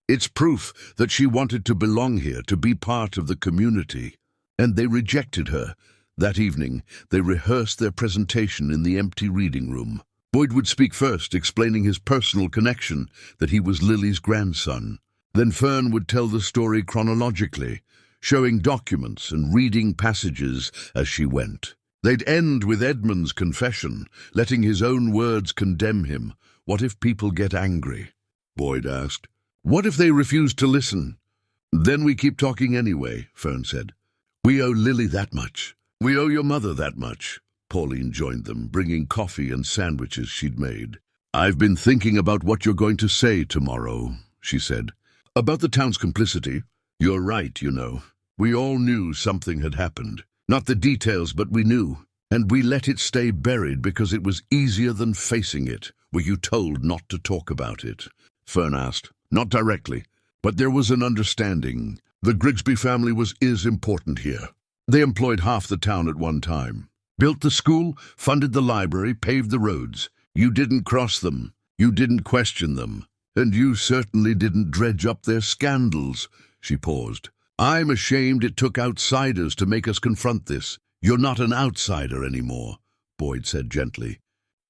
It's proof that she wanted to belong here, to be part of the community. And they rejected her. That evening, they rehearsed their presentation in the empty reading room. Boyd would speak first, explaining his personal connection, that he was Lily's grandson. Then Fern would tell the story chronologically, showing documents and reading passages as she went. They'd end with Edmund's confession, letting his own words condemn him. What if people get angry? Boyd asked. What if they refuse to listen? Then we keep talking anyway, Fern said. We owe Lily that much. We owe your mother that much. Pauline joined them, bringing coffee and sandwiches she'd made. I've been thinking about what you're going to say tomorrow, she said. About the town's complicity. You're right, you know. We all knew something had happened. Not the details, but we knew. And we let it stay buried because it was easier than facing it. Were you told not to talk about it? Fern asked. Not directly, but there was an understanding. The Grigsby family is important here. They employed half the town at one time. Built the school, funded the library, paved the roads. You didn't cross them. You didn't question them. And you certainly didn't dredge up their scandals. She paused. I'm ashamed it took outsiders to make us confront this. You're not an outsider anymore, Boyd said gently.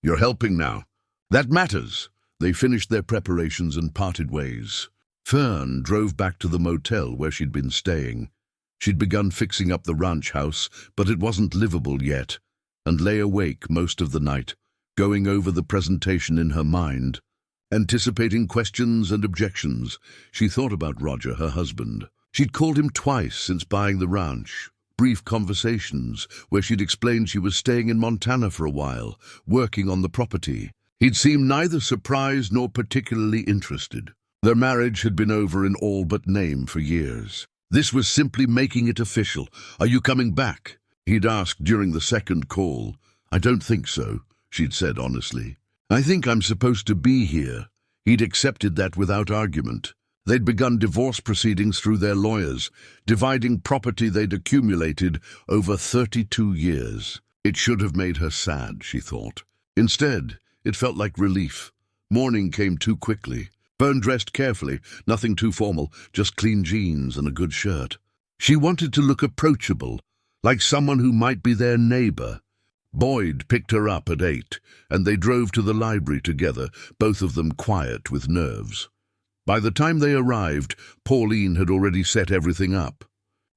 You're helping now. That matters. They finished their preparations and parted ways. Fern drove back to the motel where she'd been staying. She'd begun fixing up the ranch house, but it wasn't livable yet, and lay awake most of the night, going over the presentation in her mind. Anticipating questions and objections, she thought about Roger, her husband. She'd called him twice since buying the ranch. Brief conversations where she'd explained she was staying in Montana for a while, working on the property. He'd seemed neither surprised nor particularly interested. Their marriage had been over in all but name for years. This was simply making it official. Are you coming back? He'd asked during the second call. I don't think so, she'd said honestly. I think I'm supposed to be here. He'd accepted that without argument. They'd begun divorce proceedings through their lawyers, dividing property they'd accumulated over 32 years. It should have made her sad, she thought. Instead, it felt like relief. Morning came too quickly. Fern dressed carefully, nothing too formal, just clean jeans and a good shirt. She wanted to look approachable, like someone who might be their neighbor. Boyd picked her up at 8, and they drove to the library together, both of them quiet with nerves. By the time they arrived, Pauline had already set everything up.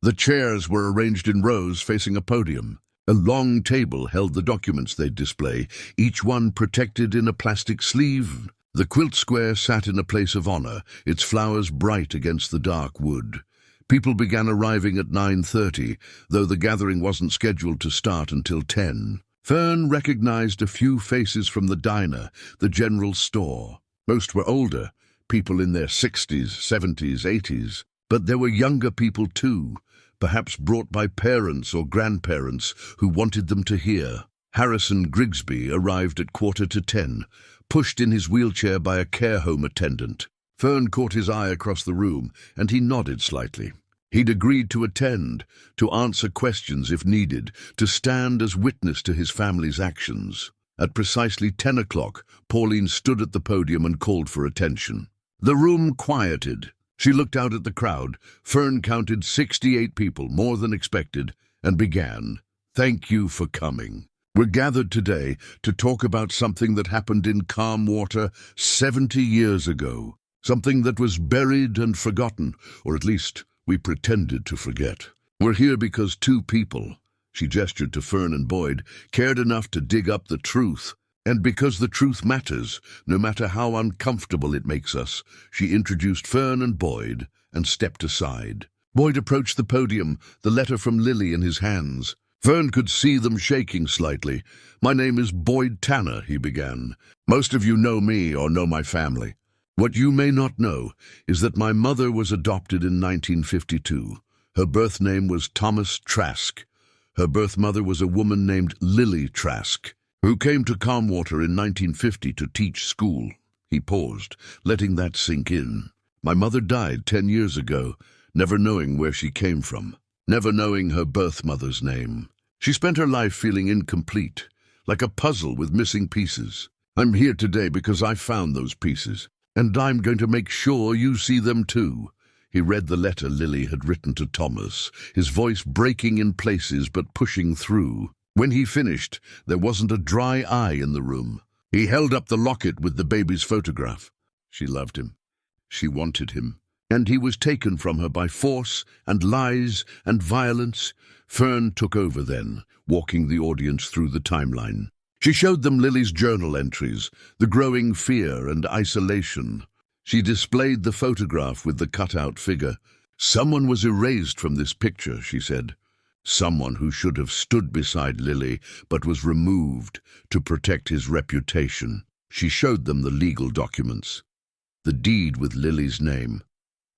The chairs were arranged in rows facing a podium. A long table held the documents they'd display, each one protected in a plastic sleeve. The quilt square sat in a place of honor, its flowers bright against the dark wood. People began arriving at 9:30, though the gathering wasn't scheduled to start until 10. Fern recognized a few faces from the diner, the general store. Most were older, people in their 60s, 70s, 80s. But there were younger people too, perhaps brought by parents or grandparents who wanted them to hear. Harrison Grigsby arrived at 9:45, pushed in his wheelchair by a care home attendant. Fern caught his eye across the room, and he nodded slightly. He'd agreed to attend, to answer questions if needed, to stand as witness to his family's actions. At precisely 10 o'clock, Pauline stood at the podium and called for attention. The room quieted. She looked out at the crowd. Fern counted 68 people, more than expected, and began. "Thank you for coming. We're gathered today to talk about something that happened in calm water 70 years ago. Something that was buried and forgotten, or at least we pretended to forget. We're here because two people," she gestured to Fern and Boyd, "cared enough to dig up the truth. And because the truth matters, no matter how uncomfortable it makes us." She introduced Fern and Boyd and stepped aside. Boyd approached the podium, the letter from Lily in his hands. Fern could see them shaking slightly. "My name is Boyd Tanner," he began. "Most of you know me or know my family. What you may not know is that my mother was adopted in 1952. Her birth name was Thomas Trask. Her birth mother was a woman named Lily Trask, who came to Calmwater in 1950 to teach school." He paused, letting that sink in. "My mother died 10 years ago, never knowing where she came from, never knowing her birth mother's name. She spent her life feeling incomplete, like a puzzle with missing pieces. I'm here today because I found those pieces, and I'm going to make sure you see them too." He read the letter Lily had written to Thomas, his voice breaking in places but pushing through. When he finished, there wasn't a dry eye in the room. He held up the locket with the baby's photograph. She loved him. She wanted him. And he was taken from her by force and lies and violence. Fern took over then, walking the audience through the timeline. She showed them Lily's journal entries, the growing fear and isolation. She displayed the photograph with the cutout figure. "Someone was erased from this picture," she said. "Someone who should have stood beside Lily, but was removed to protect his reputation." She showed them the legal documents. The deed with Lily's name.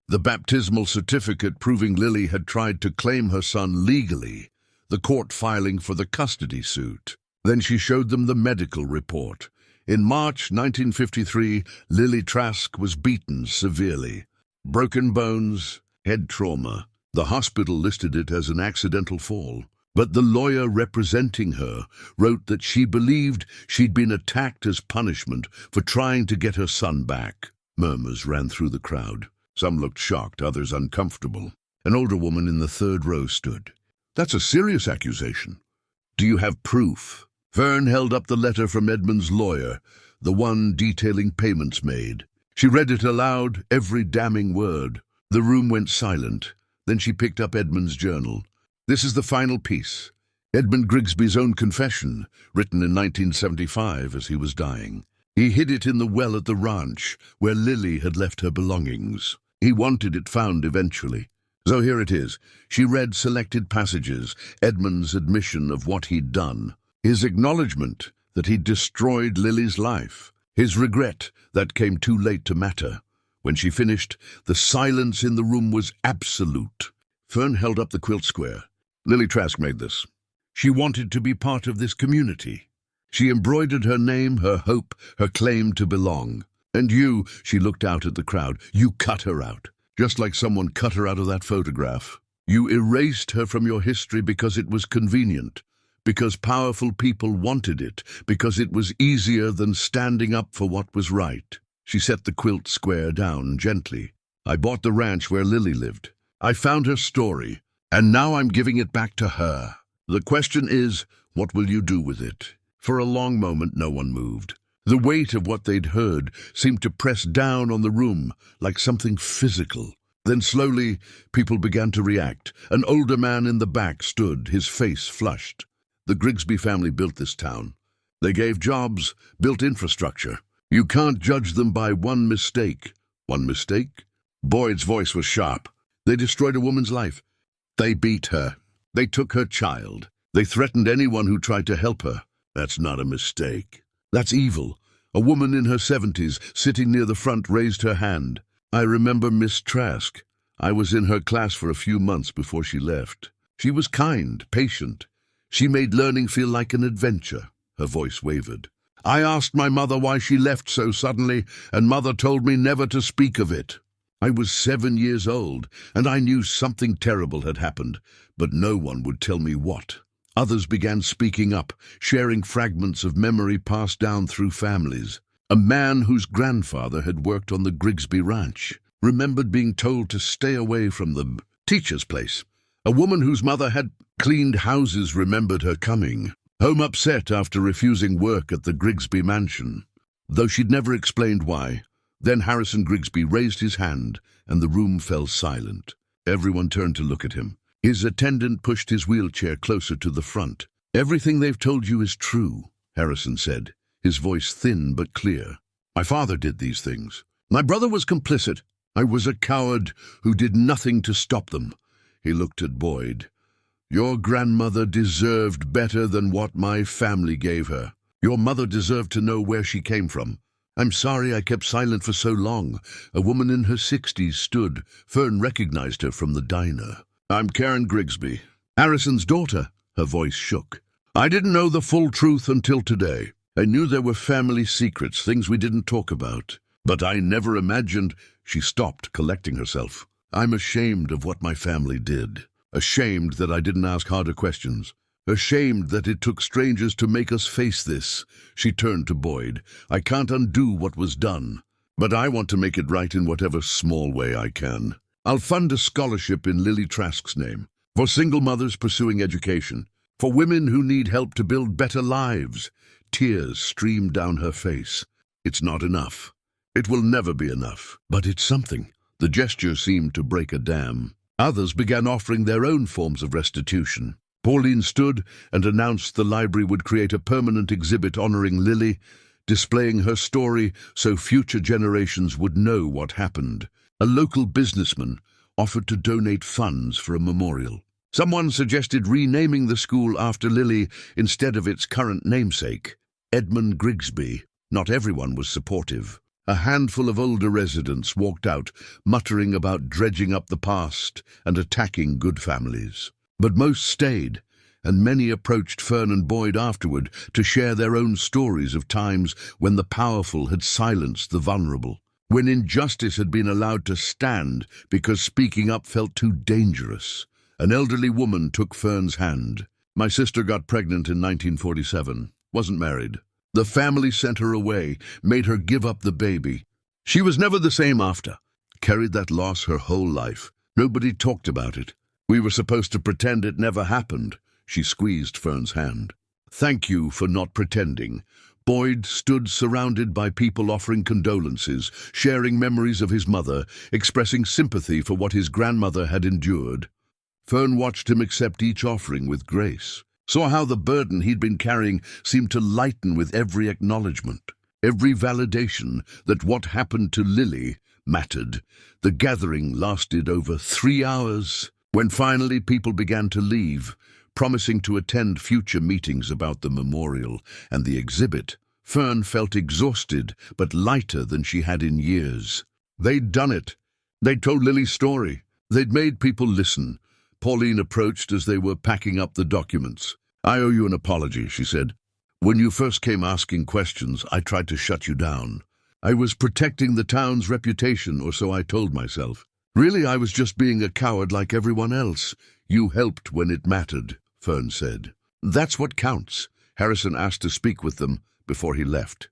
The baptismal certificate proving Lily had tried to claim her son legally. The court filing for the custody suit. Then she showed them the medical report. In March 1953, Lily Trask was beaten severely. Broken bones, head trauma. The hospital listed it as an accidental fall, but the lawyer representing her wrote that she believed she'd been attacked as punishment for trying to get her son back. Murmurs ran through the crowd. Some looked shocked, others uncomfortable. An older woman in the third row stood. "That's a serious accusation. Do you have proof?" Fern held up the letter from Edmund's lawyer, the one detailing payments made. She read it aloud, every damning word. The room went silent. Then she picked up Edmund's journal. "This is the final piece. Edmund Grigsby's own confession, written in 1975 as he was dying. He hid it in the well at the ranch, where Lily had left her belongings. He wanted it found eventually. So here it is." She read selected passages, Edmund's admission of what he'd done, his acknowledgement that he'd destroyed Lily's life, his regret that came too late to matter. When she finished, the silence in the room was absolute. Fern held up the quilt square. "Lily Trask made this. She wanted to be part of this community. She embroidered her name, her hope, her claim to belong. And you," she looked out at the crowd, "you cut her out, just like someone cut her out of that photograph. You erased her from your history because it was convenient, because powerful people wanted it, because it was easier than standing up for what was right. She set the quilt square down gently. I bought the ranch where Lily lived. I found her story, and now I'm giving it back to her. The question is, what will you do with it? For a long moment, no one moved. The weight of what they'd heard seemed to press down on the room like something physical. Then slowly, people began to react. An older man in the back stood, his face flushed. The Grigsby family built this town. They gave jobs, built infrastructure. You can't judge them by one mistake. One mistake? Boyd's voice was sharp. They destroyed a woman's life. They beat her. They took her child. They threatened anyone who tried to help her. That's not a mistake. That's evil. A woman in her 70s, sitting near the front, raised her hand. I remember Miss Trask. I was in her class for a few months before she left. She was kind, patient. She made learning feel like an adventure. Her voice wavered. I asked my mother why she left so suddenly, and Mother told me never to speak of it. I was 7 years old, and I knew something terrible had happened, but no one would tell me what. Others began speaking up, sharing fragments of memory passed down through families. A man whose grandfather had worked on the Grigsby ranch remembered being told to stay away from the teacher's place. A woman whose mother had cleaned houses remembered her coming home upset after refusing work at the Grigsby mansion, though she'd never explained why. Then Harrison Grigsby raised his hand, and the room fell silent. Everyone turned to look at him. His attendant pushed his wheelchair closer to the front. Everything they've told you is true, Harrison said, his voice thin but clear. My father did these things. My brother was complicit. I was a coward who did nothing to stop them. He looked at Boyd. Your grandmother deserved better than what my family gave her. Your mother deserved to know where she came from. I'm sorry I kept silent for so long. A woman in her 60s stood. Fern recognized her from the diner. I'm Karen Grigsby, Harrison's daughter. Her voice shook. I didn't know the full truth until today. I knew there were family secrets, things we didn't talk about. But I never imagined. She stopped, collecting herself. I'm ashamed of what my family did. Ashamed that I didn't ask harder questions. Ashamed that it took strangers to make us face this. She turned to Boyd. I can't undo what was done, but I want to make it right in whatever small way I can. I'll fund a scholarship in Lily Trask's name, for single mothers pursuing education, for women who need help to build better lives. Tears streamed down her face. It's not enough. It will never be enough, but it's something. The gesture seemed to break a dam. Others began offering their own forms of restitution. Pauline stood and announced the library would create a permanent exhibit honoring Lily, displaying her story so future generations would know what happened. A local businessman offered to donate funds for a memorial. Someone suggested renaming the school after Lily instead of its current namesake, Edmund Grigsby. Not everyone was supportive. A handful of older residents walked out, muttering about dredging up the past and attacking good families. But most stayed, and many approached Fern and Boyd afterward to share their own stories of times when the powerful had silenced the vulnerable, when injustice had been allowed to stand because speaking up felt too dangerous. An elderly woman took Fern's hand. My sister got pregnant in 1947, wasn't married. The family sent her away, made her give up the baby. She was never the same after. Carried that loss her whole life. Nobody talked about it. We were supposed to pretend it never happened. She squeezed Fern's hand. Thank you for not pretending. Boyd stood surrounded by people offering condolences, sharing memories of his mother, expressing sympathy for what his grandmother had endured. Fern watched him accept each offering with grace, saw how the burden he'd been carrying seemed to lighten with every acknowledgement, every validation that what happened to Lily mattered. The gathering lasted over 3 hours. When finally people began to leave, promising to attend future meetings about the memorial and the exhibit, Fern felt exhausted but lighter than she had in years. They'd done it. They'd told Lily's story. They'd made people listen. Pauline approached as they were packing up the documents. I owe you an apology, she said. When you first came asking questions, I tried to shut you down. I was protecting the town's reputation, or so I told myself. Really, I was just being a coward like everyone else. You helped when it mattered, Fern said. That's what counts. Harrison asked to speak with them before he left.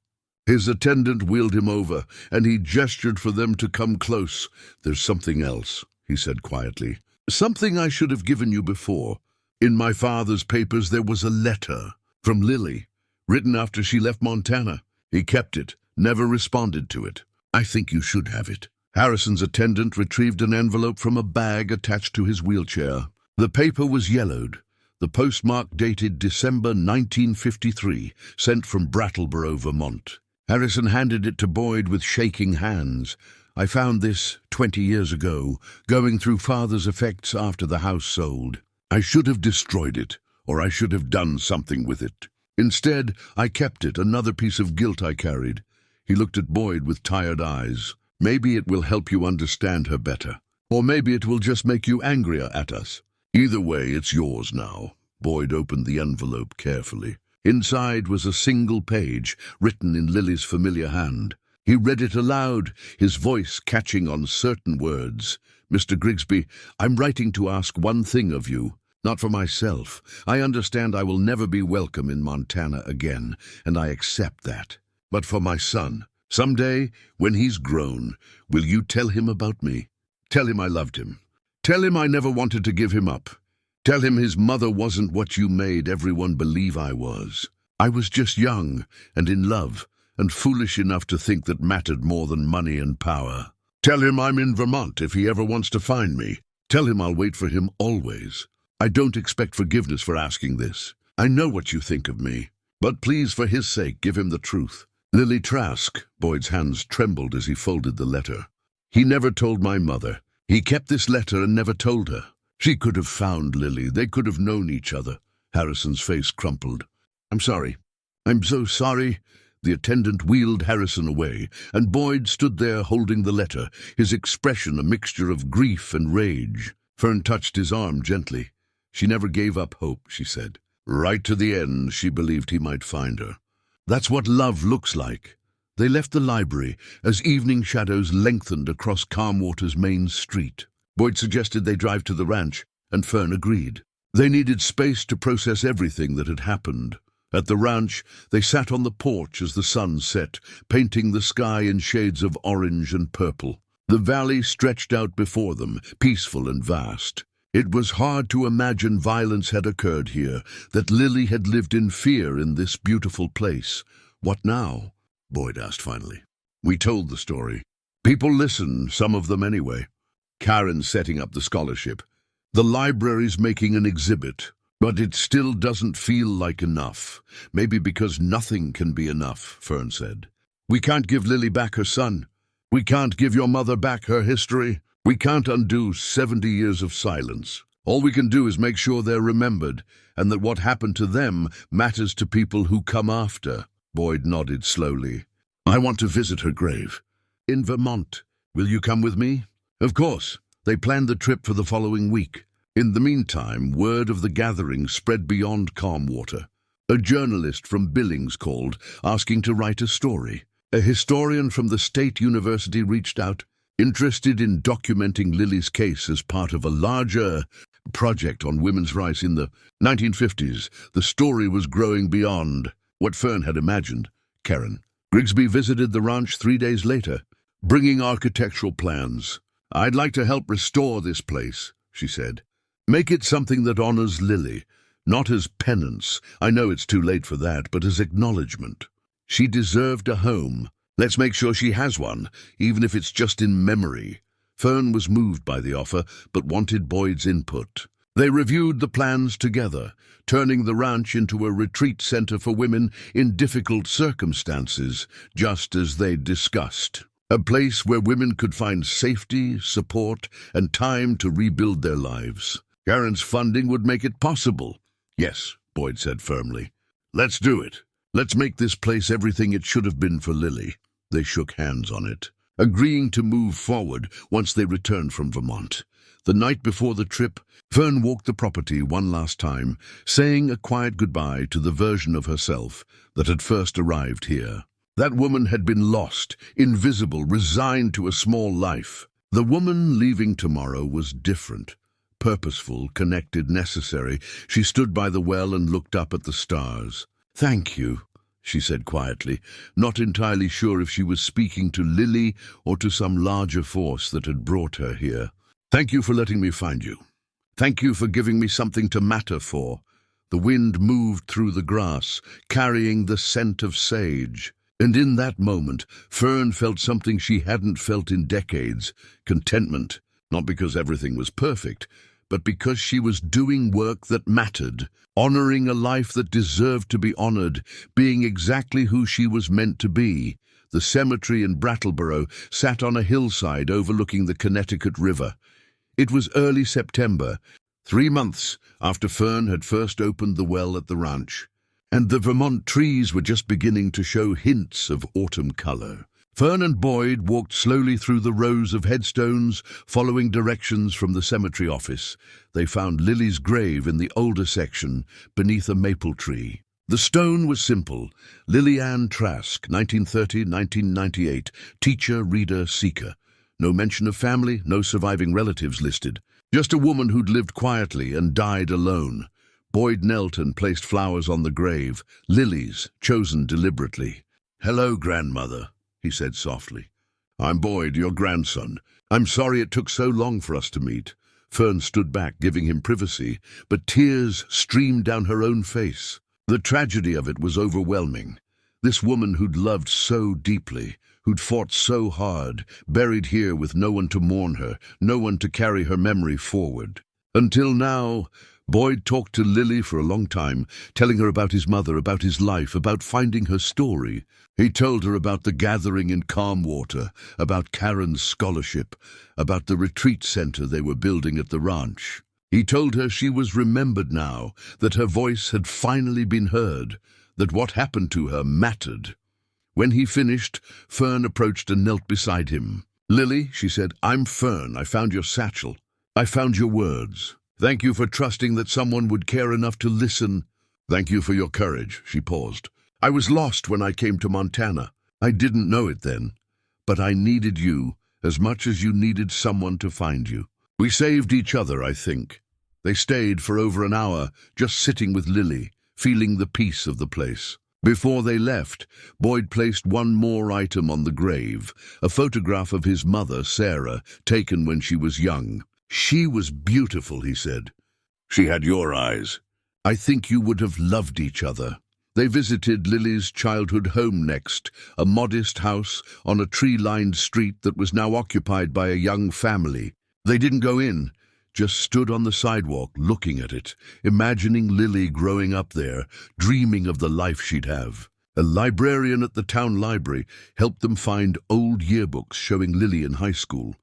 His attendant wheeled him over, and he gestured for them to come close. "There's something else," he said quietly. "Something I should have given you before. In my father's papers there was a letter from Lily, written after she left Montana. He kept it, never responded to it. I think you should have it." Harrison's attendant retrieved an envelope from a bag attached to his wheelchair. The paper was yellowed. The postmark dated December 1953, sent from Brattleboro, Vermont. Harrison handed it to Boyd with shaking hands. "I found this 20 years ago, going through Father's effects after the house sold. I should have destroyed it, or I should have done something with it. Instead, I kept it, another piece of guilt I carried." He looked at Boyd with tired eyes. "Maybe it will help you understand her better. Or maybe it will just make you angrier at us. Either way, it's yours now." Boyd opened the envelope carefully. Inside was a single page, written in Lily's familiar hand. He read it aloud, his voice catching on certain words. "Mr. Grigsby, I'm writing to ask one thing of you. Not for myself. I understand I will never be welcome in Montana again, and I accept that. But for my son, someday, when he's grown, will you tell him about me? Tell him I loved him. Tell him I never wanted to give him up. Tell him his mother wasn't what you made everyone believe I was. I was just young and in love and foolish enough to think that mattered more than money and power. Tell him I'm in Vermont if he ever wants to find me. Tell him I'll wait for him always. I don't expect forgiveness for asking this. I know what you think of me. But please, for his sake, give him the truth. Lily Trask." Boyd's hands trembled as he folded the letter. "He never told my mother. He kept this letter and never told her. She could have found Lily. They could have known each other." Harrison's face crumpled. "I'm sorry. I'm so sorry." The attendant wheeled Harrison away, and Boyd stood there holding the letter, his expression a mixture of grief and rage. Fern touched his arm gently. "She never gave up hope," she said. "Right to the end, she believed he might find her. That's what love looks like." They left the library as evening shadows lengthened across Calmwater's main street. Boyd suggested they drive to the ranch, and Fern agreed. They needed space to process everything that had happened. At the ranch, they sat on the porch as the sun set, painting the sky in shades of orange and purple. The valley stretched out before them, peaceful and vast. It was hard to imagine violence had occurred here, that Lily had lived in fear in this beautiful place. "What now?" Boyd asked finally. "We told the story. People listened, some of them anyway. Karen's setting up the scholarship. The library's making an exhibit. But it still doesn't feel like enough. Maybe because nothing can be enough," Fern said. "We can't give Lily back her son. We can't give your mother back her history. We can't undo 70 years of silence. All we can do is make sure they're remembered, and that what happened to them matters to people who come after." Boyd nodded slowly. "I want to visit her grave. In Vermont. Will you come with me?" "Of course." They planned the trip for the following week. In the meantime, word of the gathering spread beyond Calmwater. A journalist from Billings called, asking to write a story. A historian from the state university reached out, interested in documenting Lily's case as part of a larger project on women's rights in the 1950s. The story was growing beyond what Fern had imagined. Karen. Grigsby visited the ranch 3 days later, bringing architectural plans. "I'd like to help restore this place," she said. "Make it something that honors Lily, not as penance. I know it's too late for that, but as acknowledgement. She deserved a home. Let's make sure she has one, even if it's just in memory." Fern was moved by the offer, but wanted Boyd's input. They reviewed the plans together, turning the ranch into a retreat center for women in difficult circumstances, just as they'd discussed. A place where women could find safety, support, and time to rebuild their lives. Karen's funding would make it possible. "Yes," Boyd said firmly. "Let's do it. Let's make this place everything it should have been for Lily." They shook hands on it, agreeing to move forward once they returned from Vermont. The night before the trip, Fern walked the property one last time, saying a quiet goodbye to the version of herself that had first arrived here. That woman had been lost, invisible, resigned to a small life. The woman leaving tomorrow was different. purposeful, connected, necessary. She stood by the well and looked up at the stars. "Thank you," she said quietly, not entirely sure if she was speaking to Lily or to some larger force that had brought her here. "Thank you for letting me find you. Thank you for giving me something to matter for." The wind moved through the grass, carrying the scent of sage. And in that moment, Fern felt something she hadn't felt in decades: contentment, not because everything was perfect, but because she was doing work that mattered, honoring a life that deserved to be honored, being exactly who she was meant to be. The cemetery in Brattleboro sat on a hillside overlooking the Connecticut River. It was early September, 3 months after Fern had first opened the well at the ranch, and the Vermont trees were just beginning to show hints of autumn color. Fern and Boyd walked slowly through the rows of headstones, following directions from the cemetery office. They found Lily's grave in the older section, beneath a maple tree. The stone was simple: Lily Ann Trask, 1930-1998, teacher, reader, seeker. No mention of family, no surviving relatives listed. Just a woman who'd lived quietly and died alone. Boyd knelt and placed flowers on the grave, lilies chosen deliberately. "Hello, grandmother," he said softly. "I'm Boyd, your grandson. I'm sorry it took so long for us to meet." Fern stood back, giving him privacy, but tears streamed down her own face. The tragedy of it was overwhelming. This woman who'd loved so deeply, who'd fought so hard, buried here with no one to mourn her, no one to carry her memory forward. Until now, Boyd talked to Lily for a long time, telling her about his mother, about his life, about finding her story. He told her about the gathering in Calmwater, about Karen's scholarship, about the retreat center they were building at the ranch. He told her she was remembered now, that her voice had finally been heard, that what happened to her mattered. When he finished, Fern approached and knelt beside him. "Lily," she said, "I'm Fern. I found your satchel. I found your words. Thank you for trusting that someone would care enough to listen. Thank you for your courage." She paused. "I was lost when I came to Montana. I didn't know it then. But I needed you as much as you needed someone to find you. We saved each other, I think." They stayed for over an hour, just sitting with Lily, feeling the peace of the place. Before they left, Boyd placed one more item on the grave, a photograph of his mother, Sarah, taken when she was young. "She was beautiful," he said. "She had your eyes. I think you would have loved each other." They visited Lily's childhood home next, a modest house on a tree-lined street that was now occupied by a young family. They didn't go in, just stood on the sidewalk looking at it, imagining Lily growing up there, dreaming of the life she'd have. A librarian at the town library helped them find old yearbooks showing Lily in high school.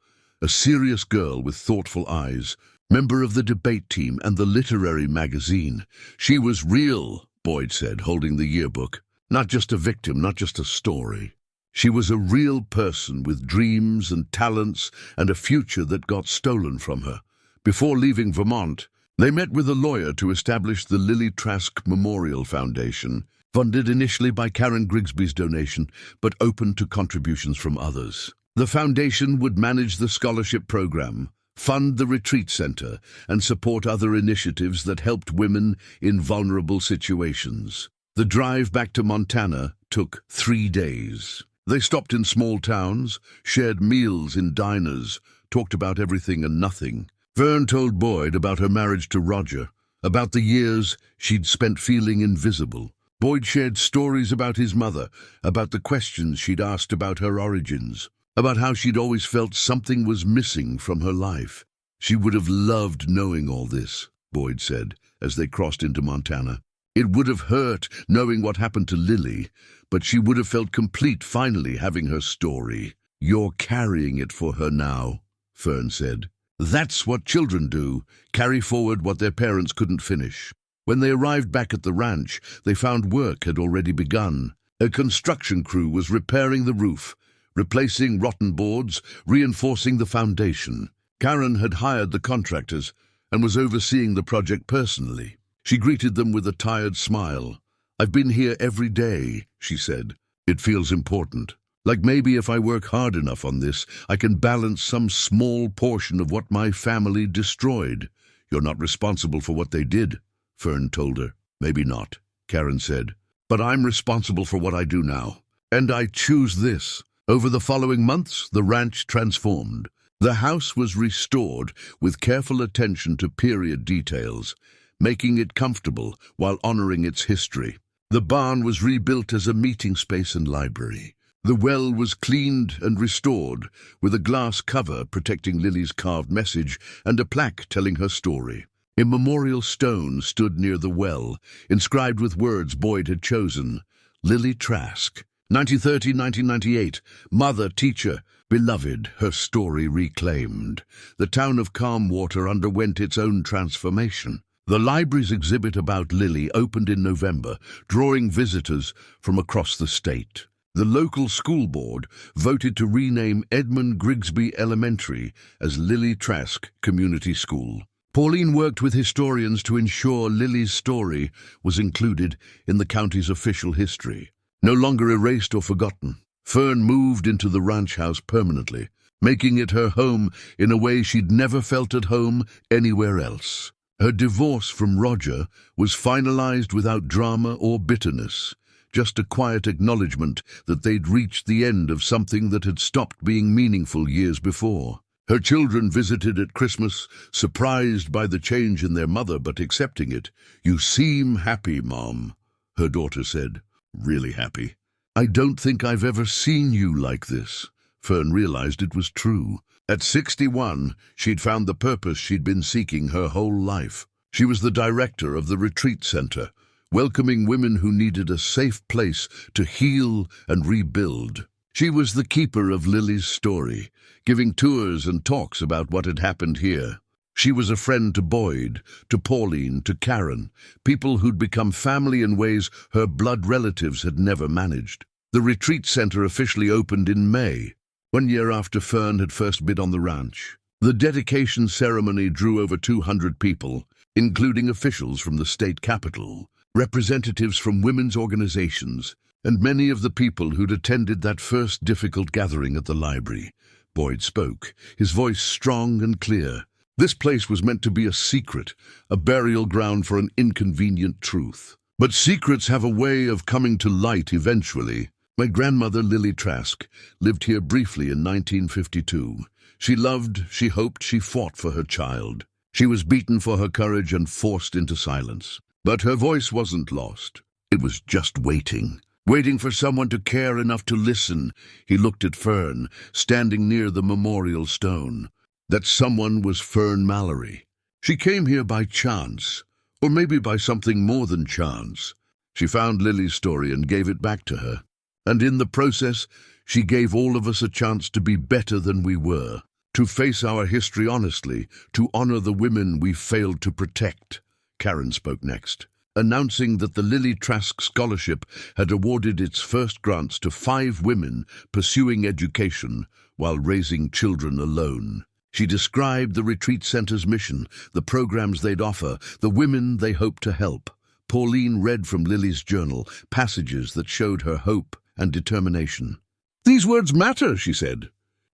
A serious girl with thoughtful eyes, member of the debate team and the literary magazine. "She was real," Boyd said, holding the yearbook. "Not just a victim, not just a story. She was a real person with dreams and talents and a future that got stolen from her." Before leaving Vermont, they met with a lawyer to establish the Lily Trask Memorial Foundation, funded initially by Karen Grigsby's donation, but open to contributions from others. The foundation would manage the scholarship program, fund the retreat center, and support other initiatives that helped women in vulnerable situations. The drive back to Montana took 3 days. They stopped in small towns, shared meals in diners, talked about everything and nothing. Fern told Boyd about her marriage to Roger, about the years she'd spent feeling invisible. Boyd shared stories about his mother, about the questions she'd asked about her origins, about how she'd always felt something was missing from her life. She would have loved knowing all this, Boyd said, as they crossed into Montana. It would have hurt knowing what happened to Lily, but she would have felt complete finally having her story. "You're carrying it for her now," Fern said. "That's what children do, carry forward what their parents couldn't finish." When they arrived back at the ranch, they found work had already begun. A construction crew was repairing the roof, replacing rotten boards, reinforcing the foundation. Karen had hired the contractors and was overseeing the project personally. She greeted them with a tired smile. "I've been here every day," she said. "It feels important. Like maybe if I work hard enough on this, I can balance some small portion of what my family destroyed." You're not responsible for what they did, Fern told her. Maybe not, Karen said. But I'm responsible for what I do now. And I choose this. Over the following months, the ranch transformed. The house was restored with careful attention to period details, making it comfortable while honoring its history. The barn was rebuilt as a meeting space and library. The well was cleaned and restored, with a glass cover protecting Lily's carved message and a plaque telling her story. A memorial stone stood near the well, inscribed with words Boyd had chosen. Lily Trask, 1930-1998, mother, teacher, beloved, her story reclaimed. The town of Calmwater underwent its own transformation. The library's exhibit about Lily opened in November, drawing visitors from across the state. The local school board voted to rename Edmund Grigsby Elementary as Lily Trask Community School. Pauline worked with historians to ensure Lily's story was included in the county's official history. No longer erased or forgotten, Fern moved into the ranch house permanently, making it her home in a way she'd never felt at home anywhere else. Her divorce from Roger was finalized without drama or bitterness, just a quiet acknowledgement that they'd reached the end of something that had stopped being meaningful years before. Her children visited at Christmas, surprised by the change in their mother but accepting it. "You seem happy, Mom," her daughter said. "Really happy." "I don't think I've ever seen you like this." Fern realized it was true. At 61, she'd found the purpose she'd been seeking her whole life. She was the director of the retreat center, welcoming women who needed a safe place to heal and rebuild. She was the keeper of Lily's story, giving tours and talks about what had happened here. She was a friend to Boyd, to Pauline, to Karen, people who'd become family in ways her blood relatives had never managed. The retreat center officially opened in May, 1 year after Fern had first bid on the ranch. The dedication ceremony drew over 200 people, including officials from the state capitol, representatives from women's organizations, and many of the people who'd attended that first difficult gathering at the library. Boyd spoke, his voice strong and clear. This place was meant to be a secret, a burial ground for an inconvenient truth. But secrets have a way of coming to light eventually. My grandmother, Lily Trask, lived here briefly in 1952. She loved, she hoped, she fought for her child. She was beaten for her courage and forced into silence. But her voice wasn't lost. It was just waiting. Waiting for someone to care enough to listen. He looked at Fern, standing near the memorial stone. That someone was Fern Mallory. She came here by chance, or maybe by something more than chance. She found Lily's story and gave it back to her. And in the process, she gave all of us a chance to be better than we were, to face our history honestly, to honor the women we failed to protect. Karen spoke next, announcing that the Lily Trask Scholarship had awarded its first grants to 5 women pursuing education while raising children alone. She described the retreat center's mission, the programs they'd offer, the women they hoped to help. Pauline read from Lily's journal passages that showed her hope and determination. "These words matter," she said.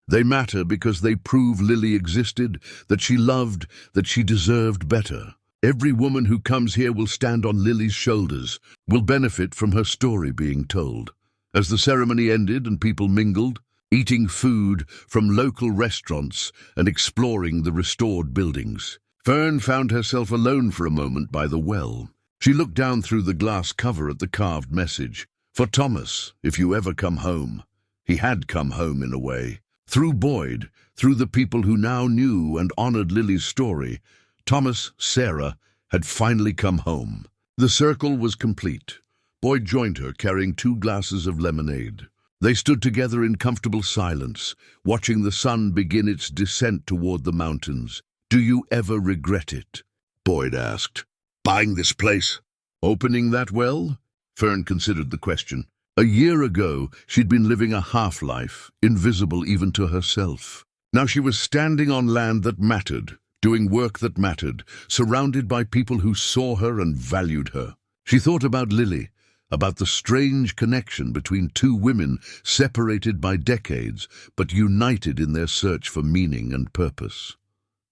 "They matter because they prove Lily existed, that she loved, that she deserved better. Every woman who comes here will stand on Lily's shoulders, will benefit from her story being told." As the ceremony ended and people mingled, eating food from local restaurants and exploring the restored buildings, Fern found herself alone for a moment by the well. She looked down through the glass cover at the carved message. "For Thomas, if you ever come home." He had come home in a way. Through Boyd, through the people who now knew and honored Lily's story, Thomas, Sarah, had finally come home. The circle was complete. Boyd joined her, carrying 2 glasses of lemonade. They stood together in comfortable silence, watching the sun begin its descent toward the mountains. "Do you ever regret it?" Boyd asked. "Buying this place? Opening that well?" Fern considered the question. A year ago, she'd been living a half-life, invisible even to herself. Now she was standing on land that mattered, doing work that mattered, surrounded by people who saw her and valued her. She thought about Lily, about the strange connection between 2 women separated by decades, but united in their search for meaning and purpose.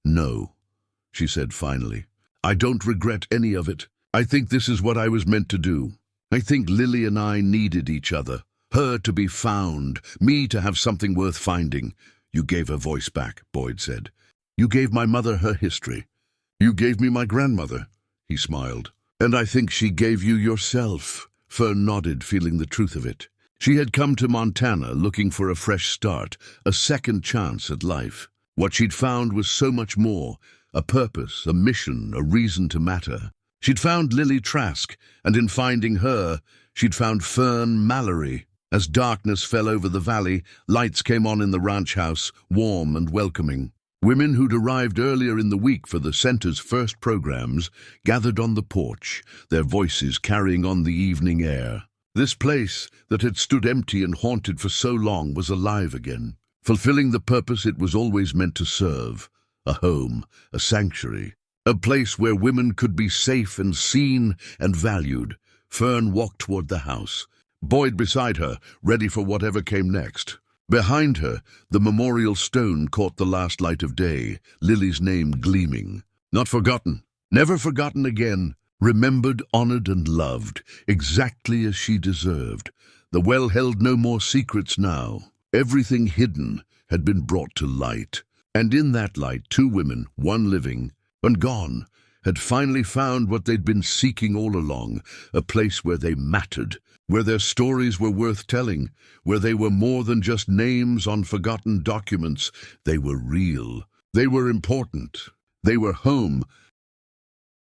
No, she said finally. "I don't regret any of it. I think this is what I was meant to do. I think Lily and I needed each other. Her to be found, me to have something worth finding." "You gave her voice back," Boyd said. "You gave my mother her history. You gave me my grandmother," he smiled. "And I think she gave you yourself." Fern nodded, feeling the truth of it. She had come to Montana looking for a fresh start, a second chance at life. What she'd found was so much more, a purpose, a mission, a reason to matter. She'd found Lily Trask, and in finding her, she'd found Fern Mallory. As darkness fell over the valley, lights came on in the ranch house, warm and welcoming. Women who'd arrived earlier in the week for the center's first programs gathered on the porch, their voices carrying on the evening air. This place that had stood empty and haunted for so long was alive again, fulfilling the purpose it was always meant to serve: a home, a sanctuary, a place where women could be safe and seen and valued. Fern walked toward the house, Boyd beside her, ready for whatever came next. Behind her, the memorial stone caught the last light of day, Lily's name gleaming. Not forgotten, never forgotten again, remembered, honored, and loved, exactly as she deserved. The well held no more secrets now. Everything hidden had been brought to light. And in that light, two women, one living and gone, had finally found what they'd been seeking all along, a place where they mattered, where their stories were worth telling, where they were more than just names on forgotten documents. They were real. They were important. They were home,